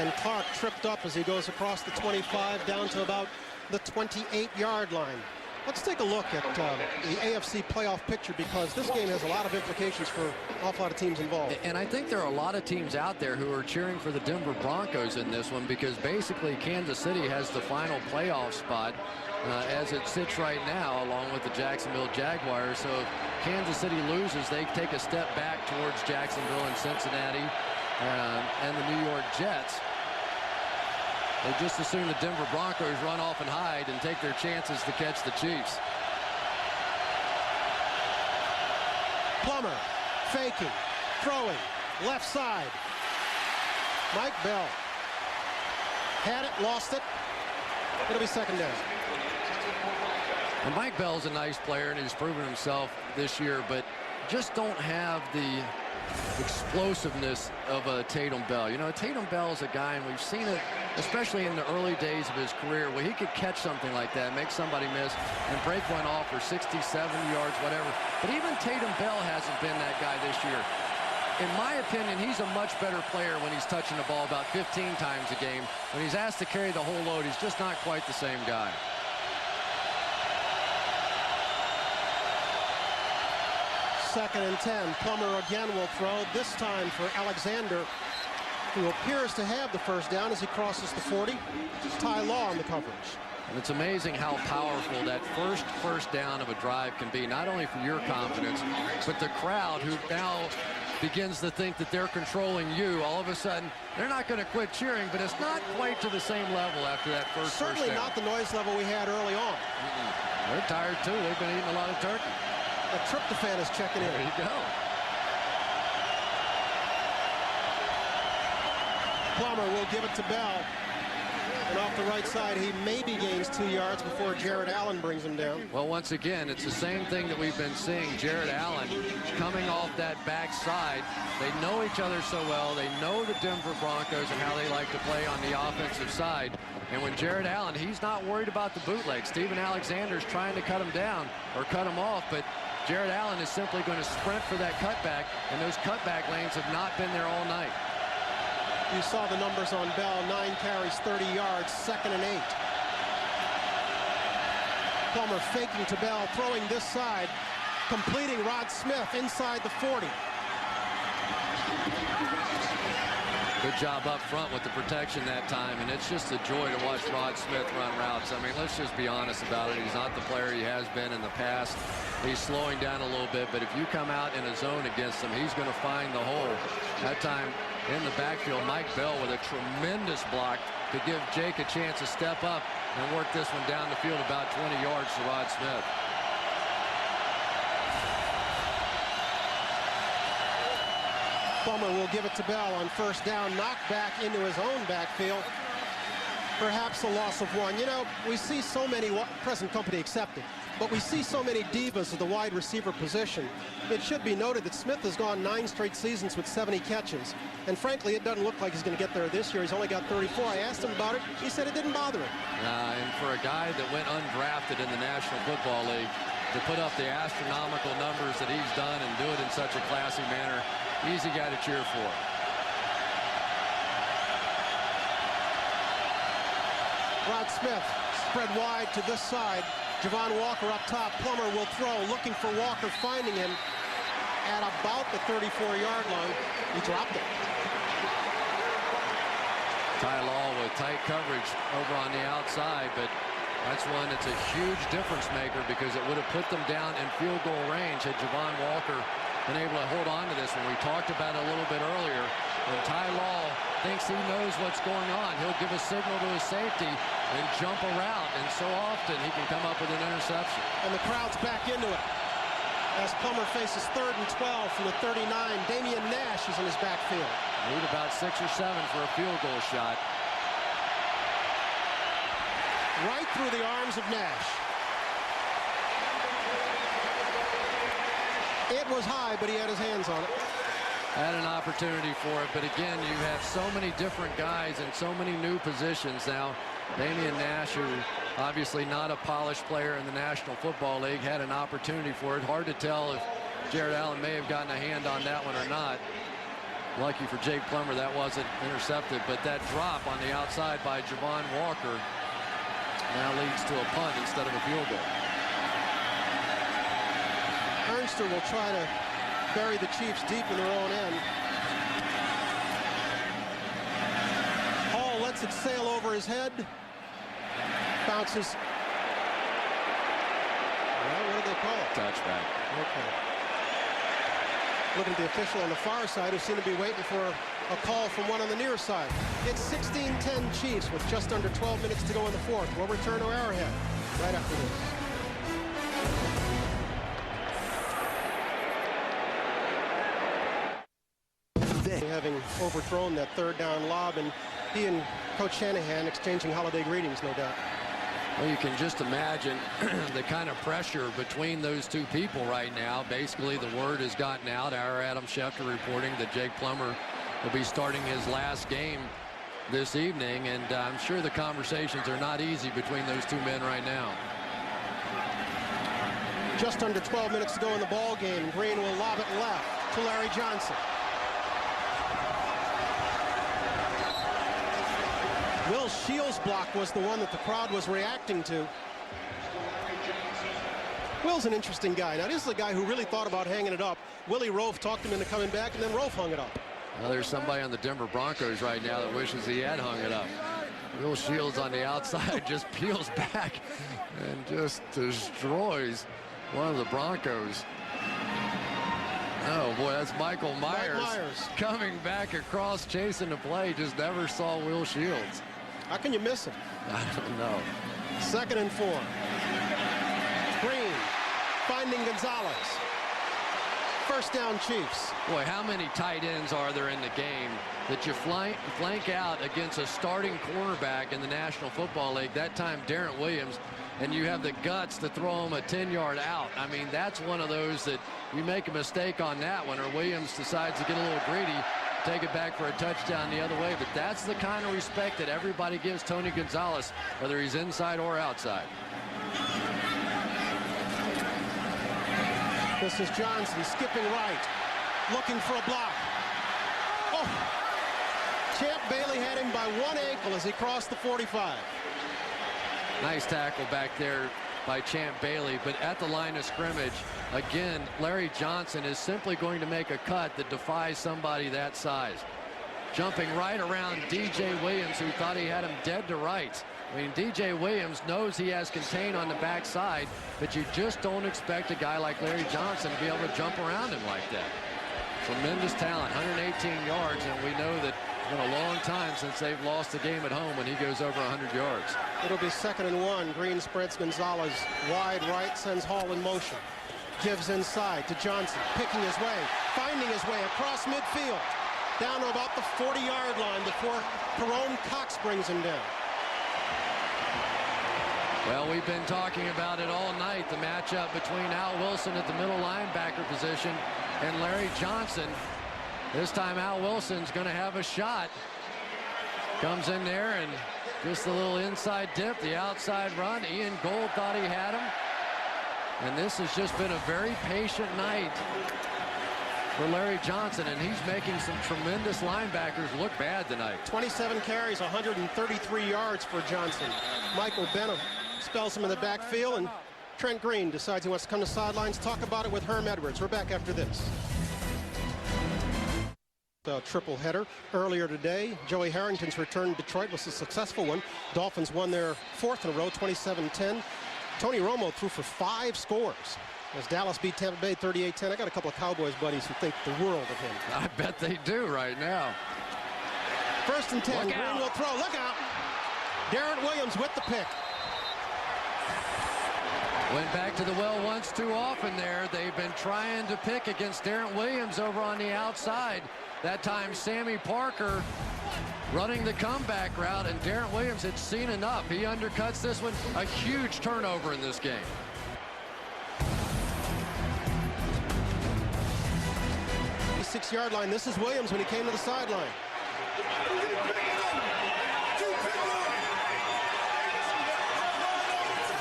And Clark tripped up as he goes across the 25 down to about the 28-yard line. Let's take a look at the AFC playoff picture, because this game has a lot of implications for an awful lot of teams involved. And I think there are a lot of teams out there who are cheering for the Denver Broncos in this one, because basically Kansas City has the final playoff spot as it sits right now, along with the Jacksonville Jaguars. So if Kansas City loses, they take a step back towards Jacksonville and Cincinnati and the New York Jets. They just as soon the Denver Broncos run off and hide and take their chances to catch the Chiefs. Plummer faking, throwing, left side. Mike Bell had it, lost it. It'll be 2nd down. And Mike Bell's a nice player, and he's proven himself this year, but just don't have the explosiveness of a Tatum Bell. You know, Tatum Bell is a guy, and we've seen it, especially in the early days of his career, where he could catch something like that, make somebody miss, and break one off for 60, 70 yards, whatever. But even Tatum Bell hasn't been that guy this year. In my opinion, he's a much better player when he's touching the ball about 15 times a game. When he's asked to carry the whole load, he's just not quite the same guy. Second and 10. Plummer again will throw, this time for Alexander, who appears to have the first down as he crosses the 40. Ty Law on the coverage. And it's amazing how powerful that first down of a drive can be, not only for your confidence, but the crowd who now begins to think that they're controlling you. All of a sudden, they're not going to quit cheering, but it's not quite to the same level after that first down. Certainly not the noise level we had early on. They're tired, too. They've been eating a lot of turkey. The tryptophan is checking in. There you go. Plummer will give it to Bell. And off the right side, he maybe gains 2 yards before Jared Allen brings him down. Well, once again, it's the same thing that we've been seeing. Jared Allen coming off that backside. They know each other so well. They know the Denver Broncos and how they like to play on the offensive side. And when Jared Allen, he's not worried about the bootleg. Steven Alexander's trying to cut him down or cut him off, but Jared Allen is simply going to sprint for that cutback, and those cutback lanes have not been there all night. You saw the numbers on Bell, 9 carries, 30 yards, 2nd and 8. Plummer faking to Bell, throwing this side, completing Rod Smith inside the 40. Good job up front with the protection that time, and it's just a joy to watch Rod Smith run routes. I mean, let's just be honest about it. He's not the player he has been in the past. He's slowing down a little bit, but if you come out in a zone against him, he's going to find the hole. That time in the backfield, Mike Bell with a tremendous block to give Jake a chance to step up and work this one down the field about 20 yards to Rod Smith. Plummer will give it to Bell on first down, knocked back into his own backfield. Perhaps a loss of 1. You know, we see so many, present company accepted, but we see so many divas at the wide receiver position. It should be noted that Smith has gone 9 straight seasons with 70 catches. And frankly, it doesn't look like he's going to get there this year. He's only got 34. I asked him about it. He said it didn't bother him. And for a guy that went undrafted in the National Football League, to put up the astronomical numbers that he's done and do it in such a classy manner, easy guy to cheer for. Rod Smith spread wide to this side. Javon Walker up top. Plummer will throw, looking for Walker, finding him at about the 34-yard line. He dropped it. Ty Law with tight coverage over on the outside, but that's one that's a huge difference maker because it would have put them down in field goal range had Javon Walker been able to hold on to this one. We talked about it a little bit earlier. When Ty Law thinks he knows what's going on, he'll give a signal to his safety and jump a route, and so often he can come up with an interception. And the crowd's back into it as Plummer faces 3rd and 12 from the 39. Damian Nash is in his backfield. Need about 6 or 7 for a field goal shot. Right through the arms of Nash. It was high, but he had his hands on it. Had an opportunity for it, but again, you have so many different guys and so many new positions now. Damian Nash, who obviously not a polished player in the National Football League, had an opportunity for it. Hard to tell if Jared Allen may have gotten a hand on that one or not. Lucky for Jake Plummer, that wasn't intercepted, but that drop on the outside by Javon Walker now leads to a punt instead of a field goal. Ernster will try to bury the Chiefs deep in their own end. Hall lets it sail over his head. Bounces. Well, what do they call it? Touchback. Okay. Looking at the official on the far side who seemed to be waiting for a call from one on the near side. It's 16-10 Chiefs with just under 12 minutes to go in the fourth. We'll return to Arrowhead right after this. Having overthrown that 3rd down lob, and he and Coach Shanahan exchanging holiday greetings, no doubt. Well, you can just imagine the kind of pressure between those two people right now. Basically, the word has gotten out. Our Adam Schefter reporting that Jake Plummer will be starting his last game this evening, and I'm sure the conversations are not easy between those two men right now. Just under 12 minutes to go in the ball game. Green will lob it left to Larry Johnson. Will Shields' block was the one that the crowd was reacting to. Will's an interesting guy. Now, this is a guy who really thought about hanging it up. Willie Rofe talked him into coming back, and then Rofe hung it up. Well, there's somebody on the Denver Broncos right now that wishes he had hung it up. Will Shields on the outside just peels back and just destroys one of the Broncos. Oh boy, that's Michael Myers coming back across, chasing the play. Just never saw Will Shields. How can you miss it? I don't know. 2nd and 4. Green finding Gonzalez. 1st down Chiefs. Boy, how many tight ends are there in the game that you flank out against a starting cornerback in the National Football League, that time Darren Williams, and you have the guts to throw him a 10-yard out? I mean, that's one of those that you make a mistake on that one, or Williams decides to get a little greedy, take it back for a touchdown the other way. But that's the kind of respect that everybody gives Tony Gonzalez, whether he's inside or outside. This is Johnson skipping right, looking for a block. Oh! Champ Bailey had him by one ankle as he crossed the 45. Nice tackle back there by Champ Bailey, but at the line of scrimmage, again, Larry Johnson is simply going to make a cut that defies somebody that size. Jumping right around DJ Williams, who thought he had him dead to rights. I mean, DJ Williams knows he has contain on the backside, but you just don't expect a guy like Larry Johnson to be able to jump around him like that. Tremendous talent, 118 yards, and we know that it's been a long time since they've lost a game at home when he goes over 100 yards. It'll be 2nd and 1. Green spreads Gonzalez wide right, sends Hall in motion. Gives inside to Johnson, picking his way, finding his way across midfield. Down to about the 40-yard line before Jerome Cox brings him down. Well, we've been talking about it all night, the matchup between Al Wilson at the middle linebacker position and Larry Johnson. This time Al Wilson's going to have a shot. Comes in there and just a little inside dip, the outside run. Ian Gold thought he had him. And this has just been a very patient night for Larry Johnson, and he's making some tremendous linebackers look bad tonight. 27 carries, 133 yards for Johnson. Michael Benham spells him in the backfield, and Trent Green decides he wants to come to sidelines. Talk about it with Herm Edwards. We're back after this. A triple header earlier today. Joey Harrington's return to Detroit was a successful one. Dolphins won their 4th in a row, 27-10. Tony Romo threw for 5 scores as Dallas beat Tampa Bay 38-10. I got a couple of Cowboys buddies who think the world of him. I bet they do right now. 1st and 10. Green will throw. Look out. Darren Williams with the pick. Went back to the well once too often there. They've been trying to pick against Darren Williams over on the outside. That time Sammy Parker running the comeback route, and Darren Williams had seen enough. He undercuts this one. A huge turnover in this game. The 6-yard line. This is Williams when he came to the sideline.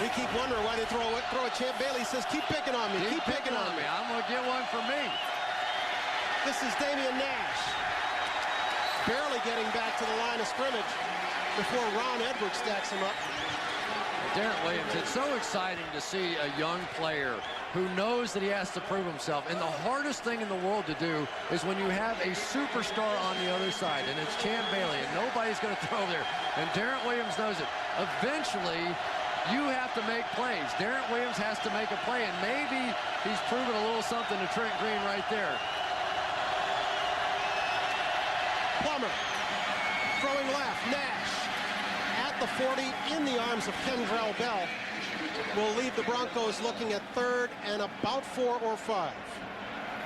We keep wondering why they throw it. Champ Bailey says, keep picking on me. Keep picking on me. I'm going to get one for me. This is Damian Nash. Barely getting back to the line of scrimmage before Ron Edwards stacks him up. Darren Williams, it's so exciting to see a young player who knows that he has to prove himself. And the hardest thing in the world to do is when you have a superstar on the other side, and it's Champ Bailey, and nobody's going to throw there. And Darren Williams knows it. Eventually, you have to make plays. Darren Williams has to make a play, and maybe he's proven a little something to Trent Green right there. Plummer throwing left. Nash at the 40 in the arms of Kendrell Bell will leave the Broncos looking at 3rd and about 4 or 5.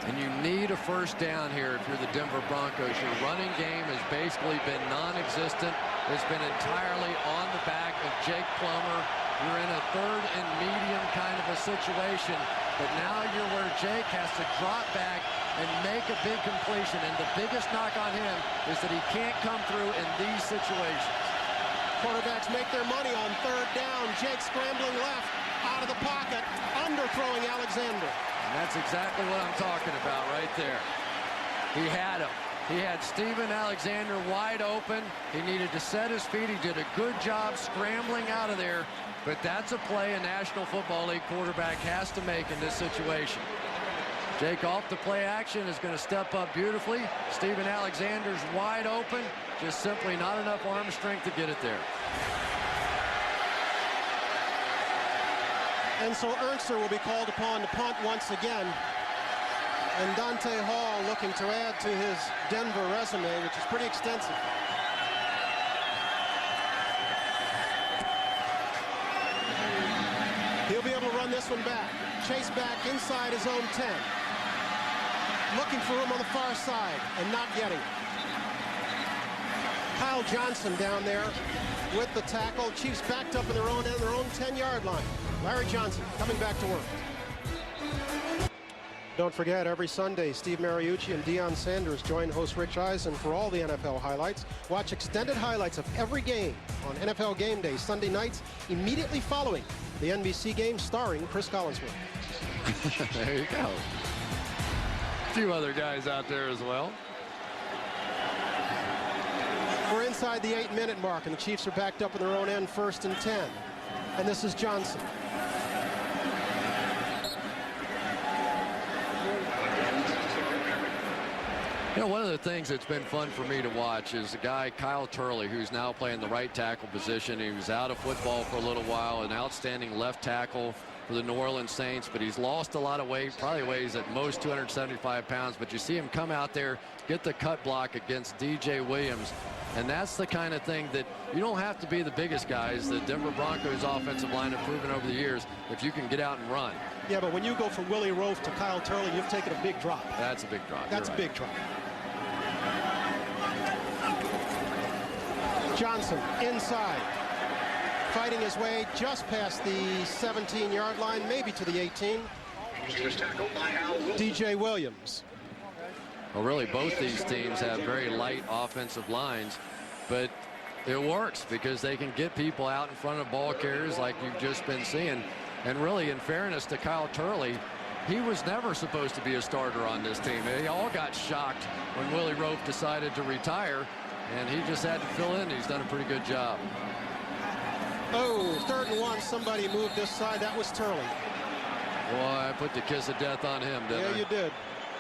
And you need a 1st down here if you're the Denver Broncos. Your running game has basically been non-existent. It's been entirely on the back of Jake Plummer. You're in a 3rd and medium kind of a situation, but now you're where Jake has to drop back and make a big completion, and the biggest knock on him is that he can't come through in these situations. Quarterbacks make their money on 3rd down. Jake scrambling left, out of the pocket, underthrowing Alexander. And that's exactly what I'm talking about right there. He had him. He had Steven Alexander wide open. He needed to set his feet. He did a good job scrambling out of there, but that's a play a National Football League quarterback has to make in this situation. Jake off the play action is going to step up beautifully. Steven Alexander's wide open. Just simply not enough arm strength to get it there. And so Ernster will be called upon to punt once again. And Dante Hall looking to add to his Denver resume, which is pretty extensive. He'll be able to run this one back. Chase back inside his own 10. Looking for him on the far side and not getting it. Kyle Johnson down there with the tackle. Chiefs backed up in their own 10-yard line. Larry Johnson coming back to work. Don't forget, every Sunday, Steve Mariucci and Deion Sanders join host Rich Eisen for all the NFL highlights. Watch extended highlights of every game on NFL Game Day, Sunday nights, immediately following the NBC game starring Chris Collinsworth. There you go. A few other guys out there as well. We're inside the 8-minute mark, and the Chiefs are backed up in their own end, 1st and 10. And this is Johnson. You know, one of the things that's been fun for me to watch is the guy, Kyle Turley, who's now playing the right tackle position. He was out of football for a little while, an outstanding left tackle for the New Orleans Saints, but he's lost a lot of weight, probably weighs at most 275 pounds, but you see him come out there, get the cut block against DJ Williams, and that's the kind of thing that you don't have to be the biggest guys. The Denver Broncos offensive line have proven over the years if you can get out and run. Yeah, but when you go from Willie Roaf to Kyle Turley, you've taken a big drop. That's a big drop. That's a big drop. Johnson inside, fighting his way just past the 17-yard line, maybe to the 18. DJ Williams. Well, really, both these teams have very light offensive lines, but it works because they can get people out in front of ball carriers like you've just been seeing. And really, in fairness to Kyle Turley, he was never supposed to be a starter on this team. They all got shocked when Willie Roaf decided to retire, and he just had to fill in. He's done a pretty good job. Oh, 3rd and 1. Somebody moved this side. That was Turley. Boy, I put the kiss of death on him, didn't I? Yeah, you did.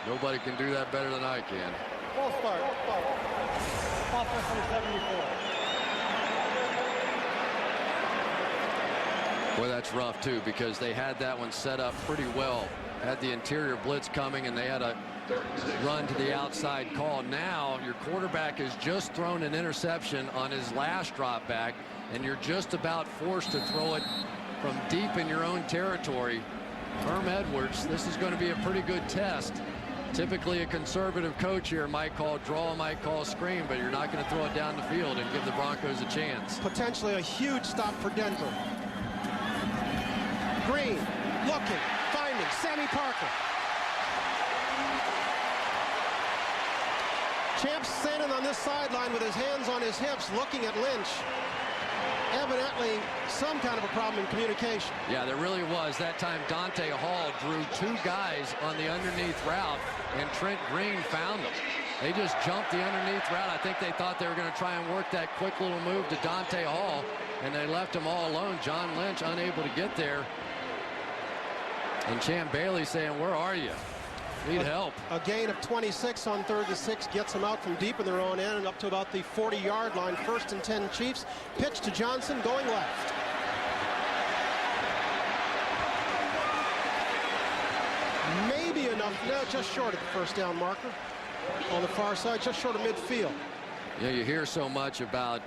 Nobody can do that better than I can. False start. Offense number 74. Boy, that's rough, too, because they had that one set up pretty well. Had the interior blitz coming, and they had a run to the outside call. Now your quarterback has just thrown an interception on his last drop back, and you're just about forced to throw it from deep in your own territory. Herm Edwards, this is going to be a pretty good test. Typically a conservative coach here might call draw, might call screen, but you're not going to throw it down the field and give the Broncos a chance. Potentially a huge stop for Denver. Green looking, finding Sammy Parker. Champ's standing on this sideline with his hands on his hips looking at Lynch. Evidently some kind of a problem in communication. Yeah, there really was. That time Dante Hall drew 2 guys on the underneath route, and Trent Green found them. They just jumped the underneath route. I think they thought they were going to try and work that quick little move to Dante Hall, and they left him all alone. John Lynch unable to get there. And Champ Bailey saying, where are you? Need help. A gain of 26 on 3rd and 6 gets them out from deep in their own end and up to about the 40-yard line. 1st and 10 Chiefs. Pitch to Johnson going left. Maybe enough. No, just short of the 1st down marker. On the far side, just short of midfield. Yeah, you hear so much about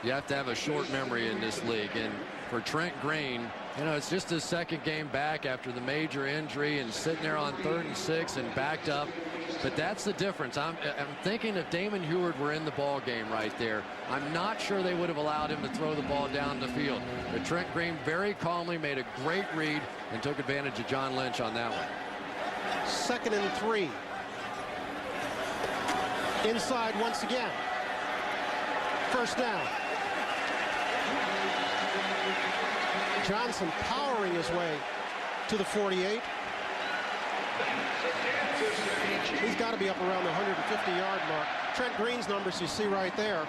you have to have a short memory in this league. And for Trent Green, you know, it's just his 2nd game back after the major injury and sitting there on 3rd and 6 and backed up. But that's the difference. I'm thinking if Damon Huard were in the ball game right there, I'm not sure they would have allowed him to throw the ball down the field. But Trent Green very calmly made a great read and took advantage of John Lynch on that one. 2nd and 3. Inside once again. 1st down. Johnson powering his way to the 48. He's got to be up around the 150-yard mark. Trent Green's numbers you see right there.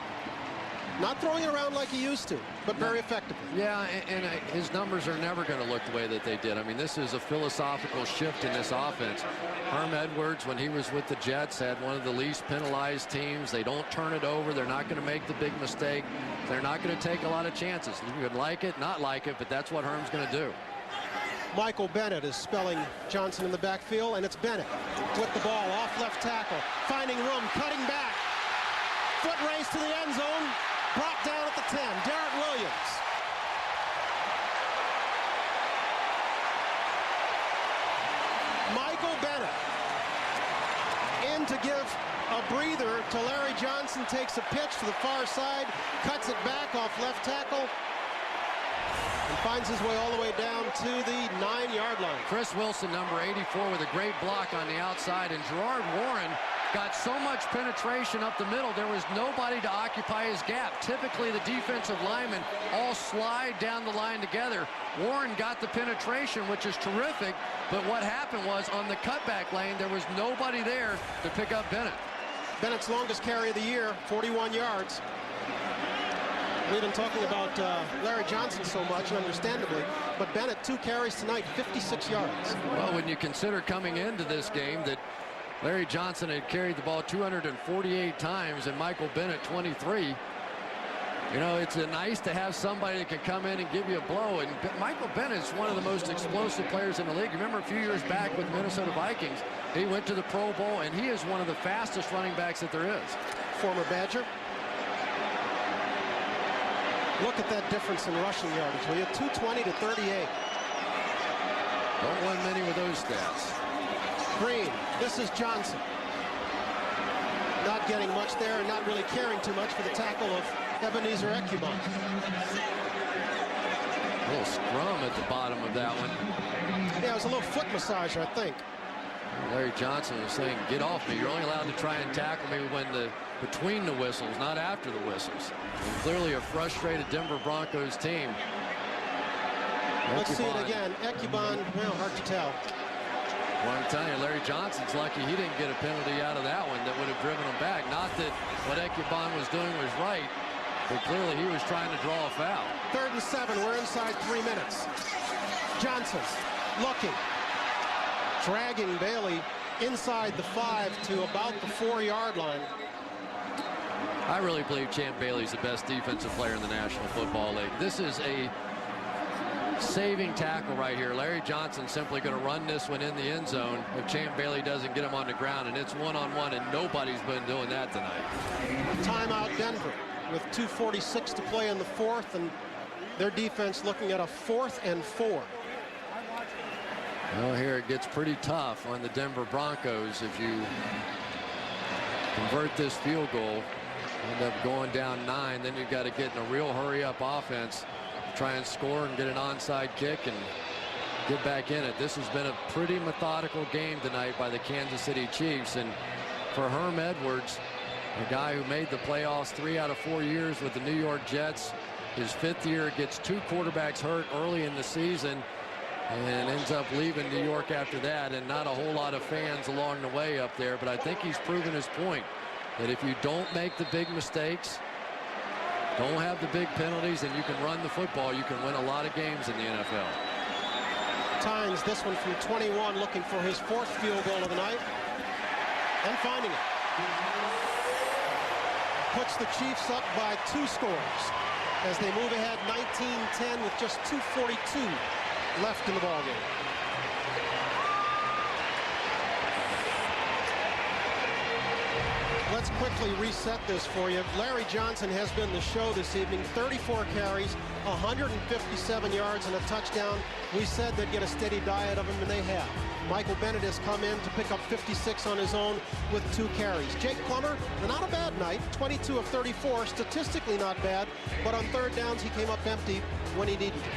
Not throwing it around like he used to, but very effectively. Yeah, and his numbers are never going to look the way that they did. I mean, this is a philosophical shift in this offense. Herm Edwards, when he was with the Jets, had one of the least penalized teams. They don't turn it over. They're not going to make the big mistake. They're not going to take a lot of chances. You could like it, not like it, but that's what Herm's going to do. Michael Bennett is spelling Johnson in the backfield, and it's Bennett with the ball off left tackle, finding room, cutting back. Foot race to the end zone, brought down at the 10. Derek Williams. Michael Bennett in to give a breather to Larry Johnson, takes a pitch to the far side, cuts it back off left tackle, and finds his way all the way down to the 9-yard line. Chris Wilson, number 84, with a great block on the outside, and Gerard Warren got so much penetration up the middle, there was nobody to occupy his gap. Typically, the defensive linemen all slide down the line together. Warren got the penetration, which is terrific, but what happened was on the cutback lane, there was nobody there to pick up Bennett. Bennett's longest carry of the year, 41 yards. We've been talking about Larry Johnson so much, understandably, but Bennett, 2 carries tonight, 56 yards. Well, when you consider coming into this game that Larry Johnson had carried the ball 248 times and Michael Bennett 23, you know, it's nice to have somebody that can come in and give you a blow. And Michael Bennett is one of the most explosive players in the league. Remember a few years back with Minnesota Vikings, he went to the Pro Bowl, and he is one of the fastest running backs that there is. Former Badger. Look at that difference in rushing yardage, will you? 220 to 38. Don't win many with those stats. Green, this is Johnson. Not getting much there and not really caring too much for the tackle of Ebenezer Ekubon. A little scrum at the bottom of that one. Yeah, it was a little foot massager, I think. Larry Johnson was saying, get off me. You're only allowed to try and tackle me when between the whistles, not after the whistles. And clearly a frustrated Denver Broncos team. Let's see it again. Ekubon, well, hard to tell. Well, I'm telling you, Larry Johnson's lucky he didn't get a penalty out of that one that would have driven him back. Not that what Ekubon was doing was right, but clearly he was trying to draw a foul. 3rd and 7. We're inside 3 minutes. Johnson looking, dragging Bailey inside the 5 to about the 4-yard line. I really believe Champ Bailey's the best defensive player in the National Football League. This is a saving tackle right here. Larry Johnson simply going to run this one in the end zone if Champ Bailey doesn't get him on the ground, and it's one-on-one, and nobody's been doing that tonight. Timeout Denver with 2:46 to play in the 4th, and their defense looking at a 4th and 4. Well, here it gets pretty tough on the Denver Broncos. If you convert this field goal, end up going down 9, then you've got to get in a real hurry-up offense, try and score and get an onside kick and get back in it. This has been a pretty methodical game tonight by the Kansas City Chiefs, and for Herm Edwards, a guy who made the playoffs 3 out of 4 years with the New York Jets, his 5th year, gets 2 quarterbacks hurt early in the season and ends up leaving New York after that, and not a whole lot of fans along the way up there, but I think he's proven his point that if you don't make the big mistakes, don't have the big penalties, and you can run the football, you can win a lot of games in the NFL. Tynes, this one from 21, looking for his 4th field goal of the night, and finding it. Puts the Chiefs up by 2 scores as they move ahead 19-10 with just 2:42 left in the ballgame. Let's quickly reset this for you. Larry Johnson has been the show this evening. 34 carries, 157 yards, and a touchdown. We said they'd get a steady diet of him, and they have. Michael Bennett has come in to pick up 56 on his own with 2 carries. Jake Plummer, not a bad night, 22 of 34, statistically not bad, but on 3rd downs he came up empty when he needed to.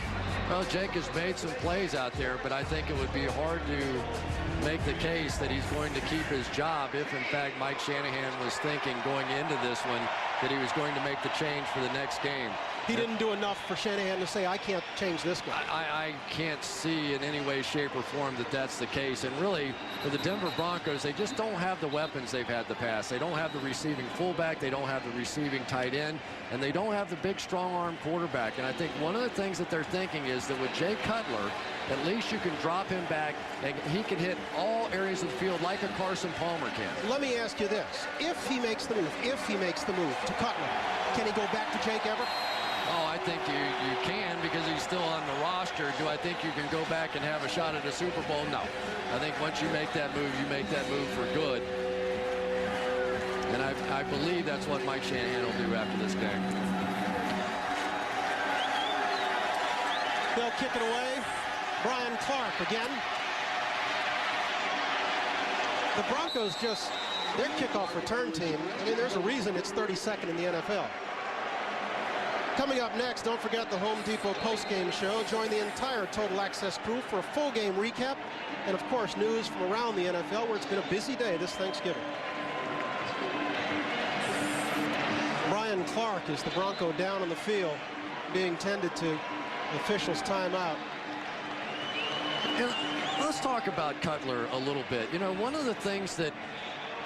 Well, Jake has made some plays out there, but I think it would be hard to make the case that he's going to keep his job if, in fact, Mike Shanahan was thinking going into this one that he was going to make the change for the next game. He didn't do enough for Shanahan to say, I can't change this guy. I can't see in any way, shape, or form that that's the case. And really, for the Denver Broncos, they just don't have the weapons they've had in the past. They don't have the receiving fullback. They don't have the receiving tight end. And they don't have the big, strong-arm quarterback. And I think one of the things that they're thinking is that with Jay Cutler, at least you can drop him back, and he can hit all areas of the field like a Carson Palmer can. Let me ask you this. If he makes the move, to Cutler, can he go back to Jake ever? Oh, I think you can because he's still on the roster. Do I think you can go back and have a shot at a Super Bowl? No. I think once you make that move, you make that move for good. And I believe that's what Mike Shanahan will do after this game. They'll kick it away. Brian Clark again. The Broncos their kickoff return team, I mean, there's a reason it's 32nd in the NFL. Coming up next, don't forget the Home Depot post-game show. Join the entire Total Access crew for a full game recap. And, of course, news from around the NFL, where it's been a busy day this Thanksgiving. Brian Clark is the Bronco down on the field, being tended to. Officials timeout. And let's talk about Cutler a little bit. You know, one of the things that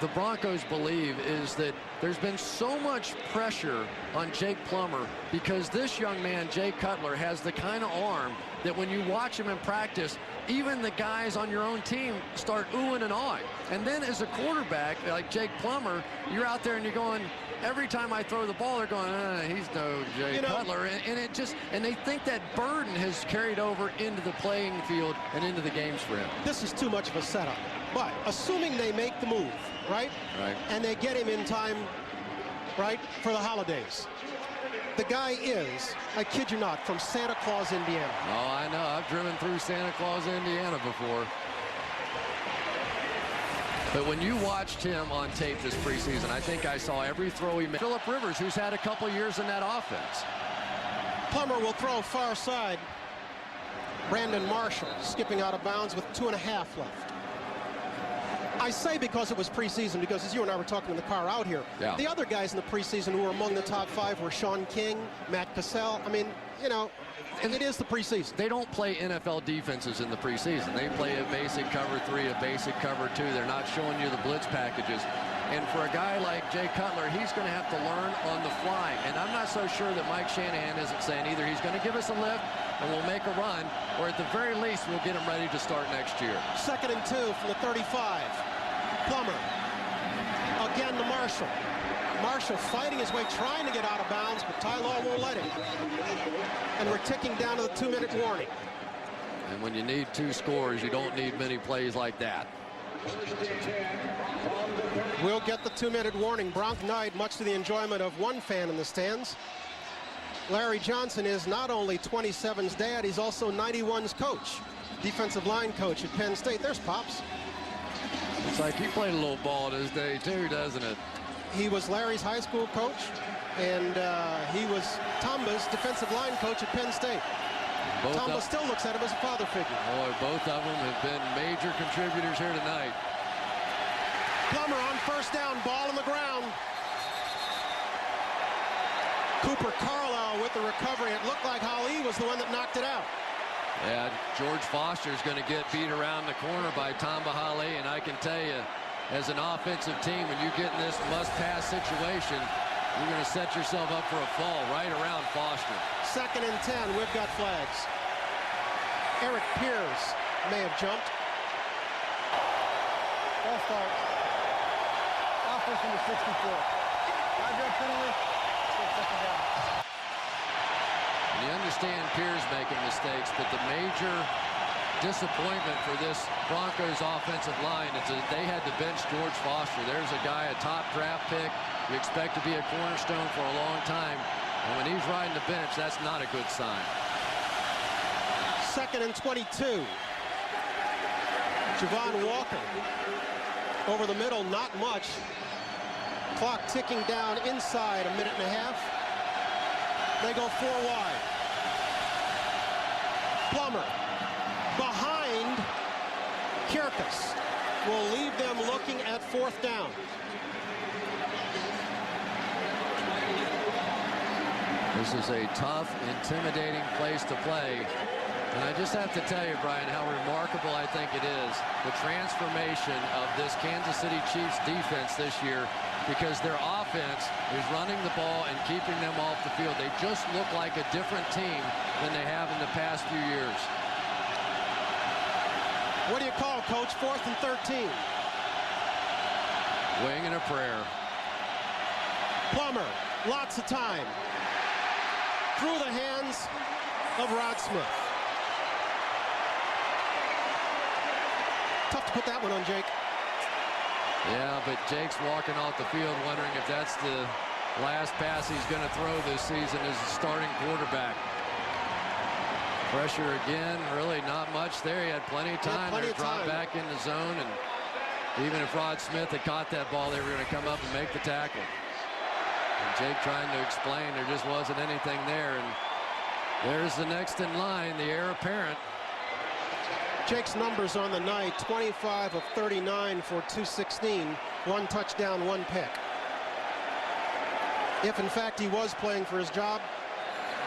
the Broncos believe is that there's been so much pressure on Jake Plummer because this young man, Jay Cutler, has the kind of arm that when you watch him in practice, even the guys on your own team start oohing and awing. And then as a quarterback like Jake Plummer, you're out there and you're going, every time I throw the ball, they're going, he's no Jay Cutler. And they think that burden has carried over into the playing field and into the games for him. This is too much of a setup. But assuming they make the move, right? Right. And they get him in time, right, for the holidays. The guy is, I kid you not, from Santa Claus, Indiana. Oh, I know. I've driven through Santa Claus, Indiana before. But when you watched him on tape this preseason, I think I saw every throw he made. Phillip Rivers, who's had a couple years in that offense. Plummer will throw far side. Brandon Marshall skipping out of bounds with 2.5 left. I say because it was preseason, because as you and I were talking in the car out here, the other guys in the preseason who were among the top 5 were Sean King, Matt Cassell. I mean, you know, and it is the preseason. They don't play NFL defenses in the preseason. They play a basic cover 3, a basic cover 2. They're not showing you the blitz packages. And for a guy like Jay Cutler, he's going to have to learn on the fly. And I'm not so sure that Mike Shanahan isn't saying either he's going to give us a lift and we'll make a run, or at the very least, we'll get him ready to start next year. 2nd and 2 from the 35. Plummer. Again to Marshall. Marshall fighting his way, trying to get out of bounds, but Ty Law won't let him. And we're ticking down to the 2-minute warning. And when you need 2 scores, you don't need many plays like that. We'll get the 2-minute warning. Bronc night, much to the enjoyment of one fan in the stands. Larry Johnson is not only 27's dad, he's also 91's coach, defensive line coach at Penn State. There's Pops. It's like he played a little ball in his day too, doesn't it? He was Larry's high school coach, and he was Tamba's defensive line coach at Penn State. Tamba still looks at him as a father figure. Boy, both of them have been major contributors here tonight. Plummer on 1st down, ball on the ground. Cooper Carlisle with the recovery. It looked like Ali was the one that knocked it out. Yeah, George Foster's going to get beat around the corner by Tamba Hali, and I can tell you, as an offensive team, when you get in this must-pass situation, you're going to set yourself up for a fall right around Foster. 2nd and 10, we've got flags. Eric Pierce may have jumped. Ball start. Offense number 64. 5-yard penalty. 2nd down. You understand Pierce making mistakes, but the major disappointment for this Broncos offensive line is that they had to bench George Foster. There's a guy, a top draft pick, you expect to be a cornerstone for a long time, and when he's riding the bench, that's not a good sign. 2nd and 22. Javon Walker over the middle, not much. Clock ticking down inside, 1.5 minutes. They go 4 wide. Plummer behind Kirkus will leave them looking at 4th down. This is a tough, intimidating place to play. And I just have to tell you, Brian, how remarkable I think it is, the transformation of this Kansas City Chiefs defense this year, because their offense is running the ball and keeping them off the field. They just look like a different team than they have in the past few years. What do you call, Coach? 4th and 13. Wing and a prayer. Plummer, lots of time. through the hands of Rod Smith. Tough to put that one on Jake. Yeah, but Jake's walking off the field wondering if that's the last pass he's going to throw this season as a starting quarterback. Pressure again, really not much there. He had plenty of time to drop back in the zone, and even if Rod Smith had caught that ball, they were going to come up and make the tackle. And Jake trying to explain there just wasn't anything there, and there's the next in line, the heir apparent. Jake's numbers on the night: 25 of 39 for 216, 1 touchdown, 1 pick. If in fact he was playing for his job,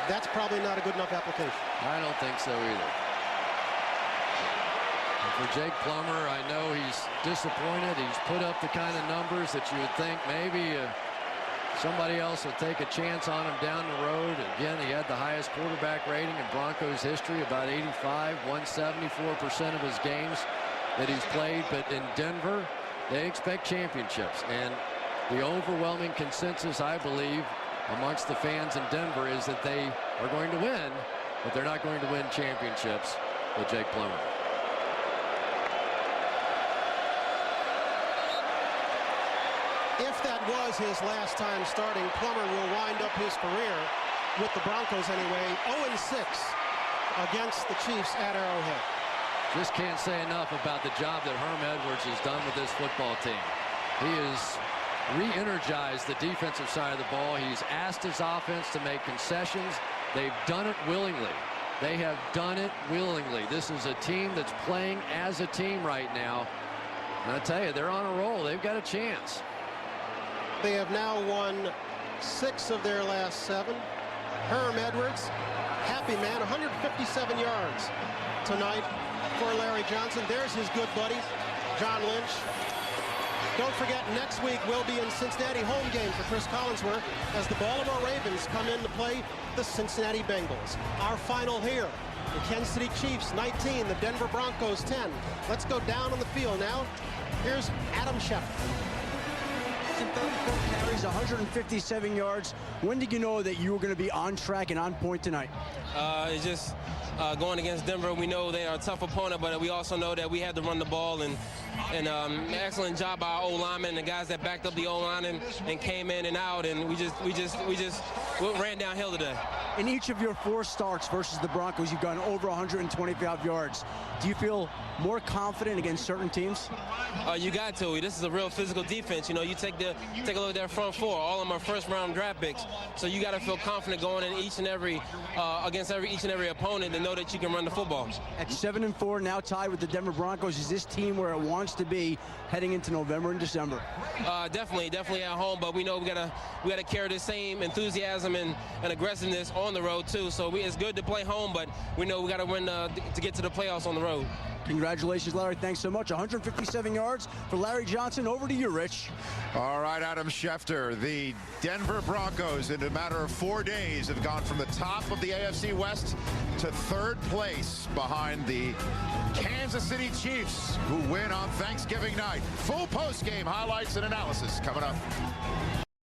that's probably not a good enough application. I don't think so either. And for Jake Plummer, I know he's disappointed. He's put up the kind of numbers that you would think maybe somebody else will take a chance on him down the road. Again, he had the highest quarterback rating in Broncos history, about 85, 174% of his games that he's played. But in Denver, they expect championships. And the overwhelming consensus, I believe, amongst the fans in Denver is that they are going to win, but they're not going to win championships with Jake Plummer. If that was his last time starting, Plummer will wind up his career, with the Broncos anyway, 0-6 against the Chiefs at Arrowhead. Just can't say enough about the job that Herm Edwards has done with this football team. He has re-energized the defensive side of the ball. He's asked his offense to make concessions. They've done it willingly. They have done it willingly. This is a team that's playing as a team right now. And I tell you, they're on a roll. They've got a chance. They have now won 6 of their last 7. Herm Edwards, happy man, 157 yards tonight for Larry Johnson. There's his good buddy, John Lynch. Don't forget, next week will be in Cincinnati, home game for Chris Collinsworth, as the Baltimore Ravens come in to play the Cincinnati Bengals. Our final here, the Kansas City Chiefs 19, the Denver Broncos 10. Let's go down on the field now. Here's Adam Schefter. 34 carries, 157 yards. When did you know that you were going to be on track and on point tonight? It's just going against Denver. We know they are a tough opponent, but we also know that we had to run the ball, and excellent job by our O-linemen and the guys that backed up the O-line and came in and out, and we just ran downhill today. In each of your 4 starts versus the Broncos, you've gone over 125 yards. Do you feel more confident against certain teams? You got to. This is a real physical defense. You know, you take a look at their front 4. All of them are first-round draft picks. So you got to feel confident going in each and every opponent and know that you can run the football. At 7-4, now tied with the Denver Broncos, is this team where it wants to be heading into November and December? Definitely at home. But we know we gotta carry the same enthusiasm and aggressiveness on the road too. So it's good to play home, but we know we got to win to get to the playoffs on the road. Congratulations, Larry. Thanks so much. 157 yards for Larry Johnson. Over to you, Rich. All right, Adam Schefter. The Denver Broncos, in a matter of 4 days, have gone from the top of the AFC West to 3rd place behind the Kansas City Chiefs, who win on Thanksgiving night. Full post-game highlights and analysis coming up.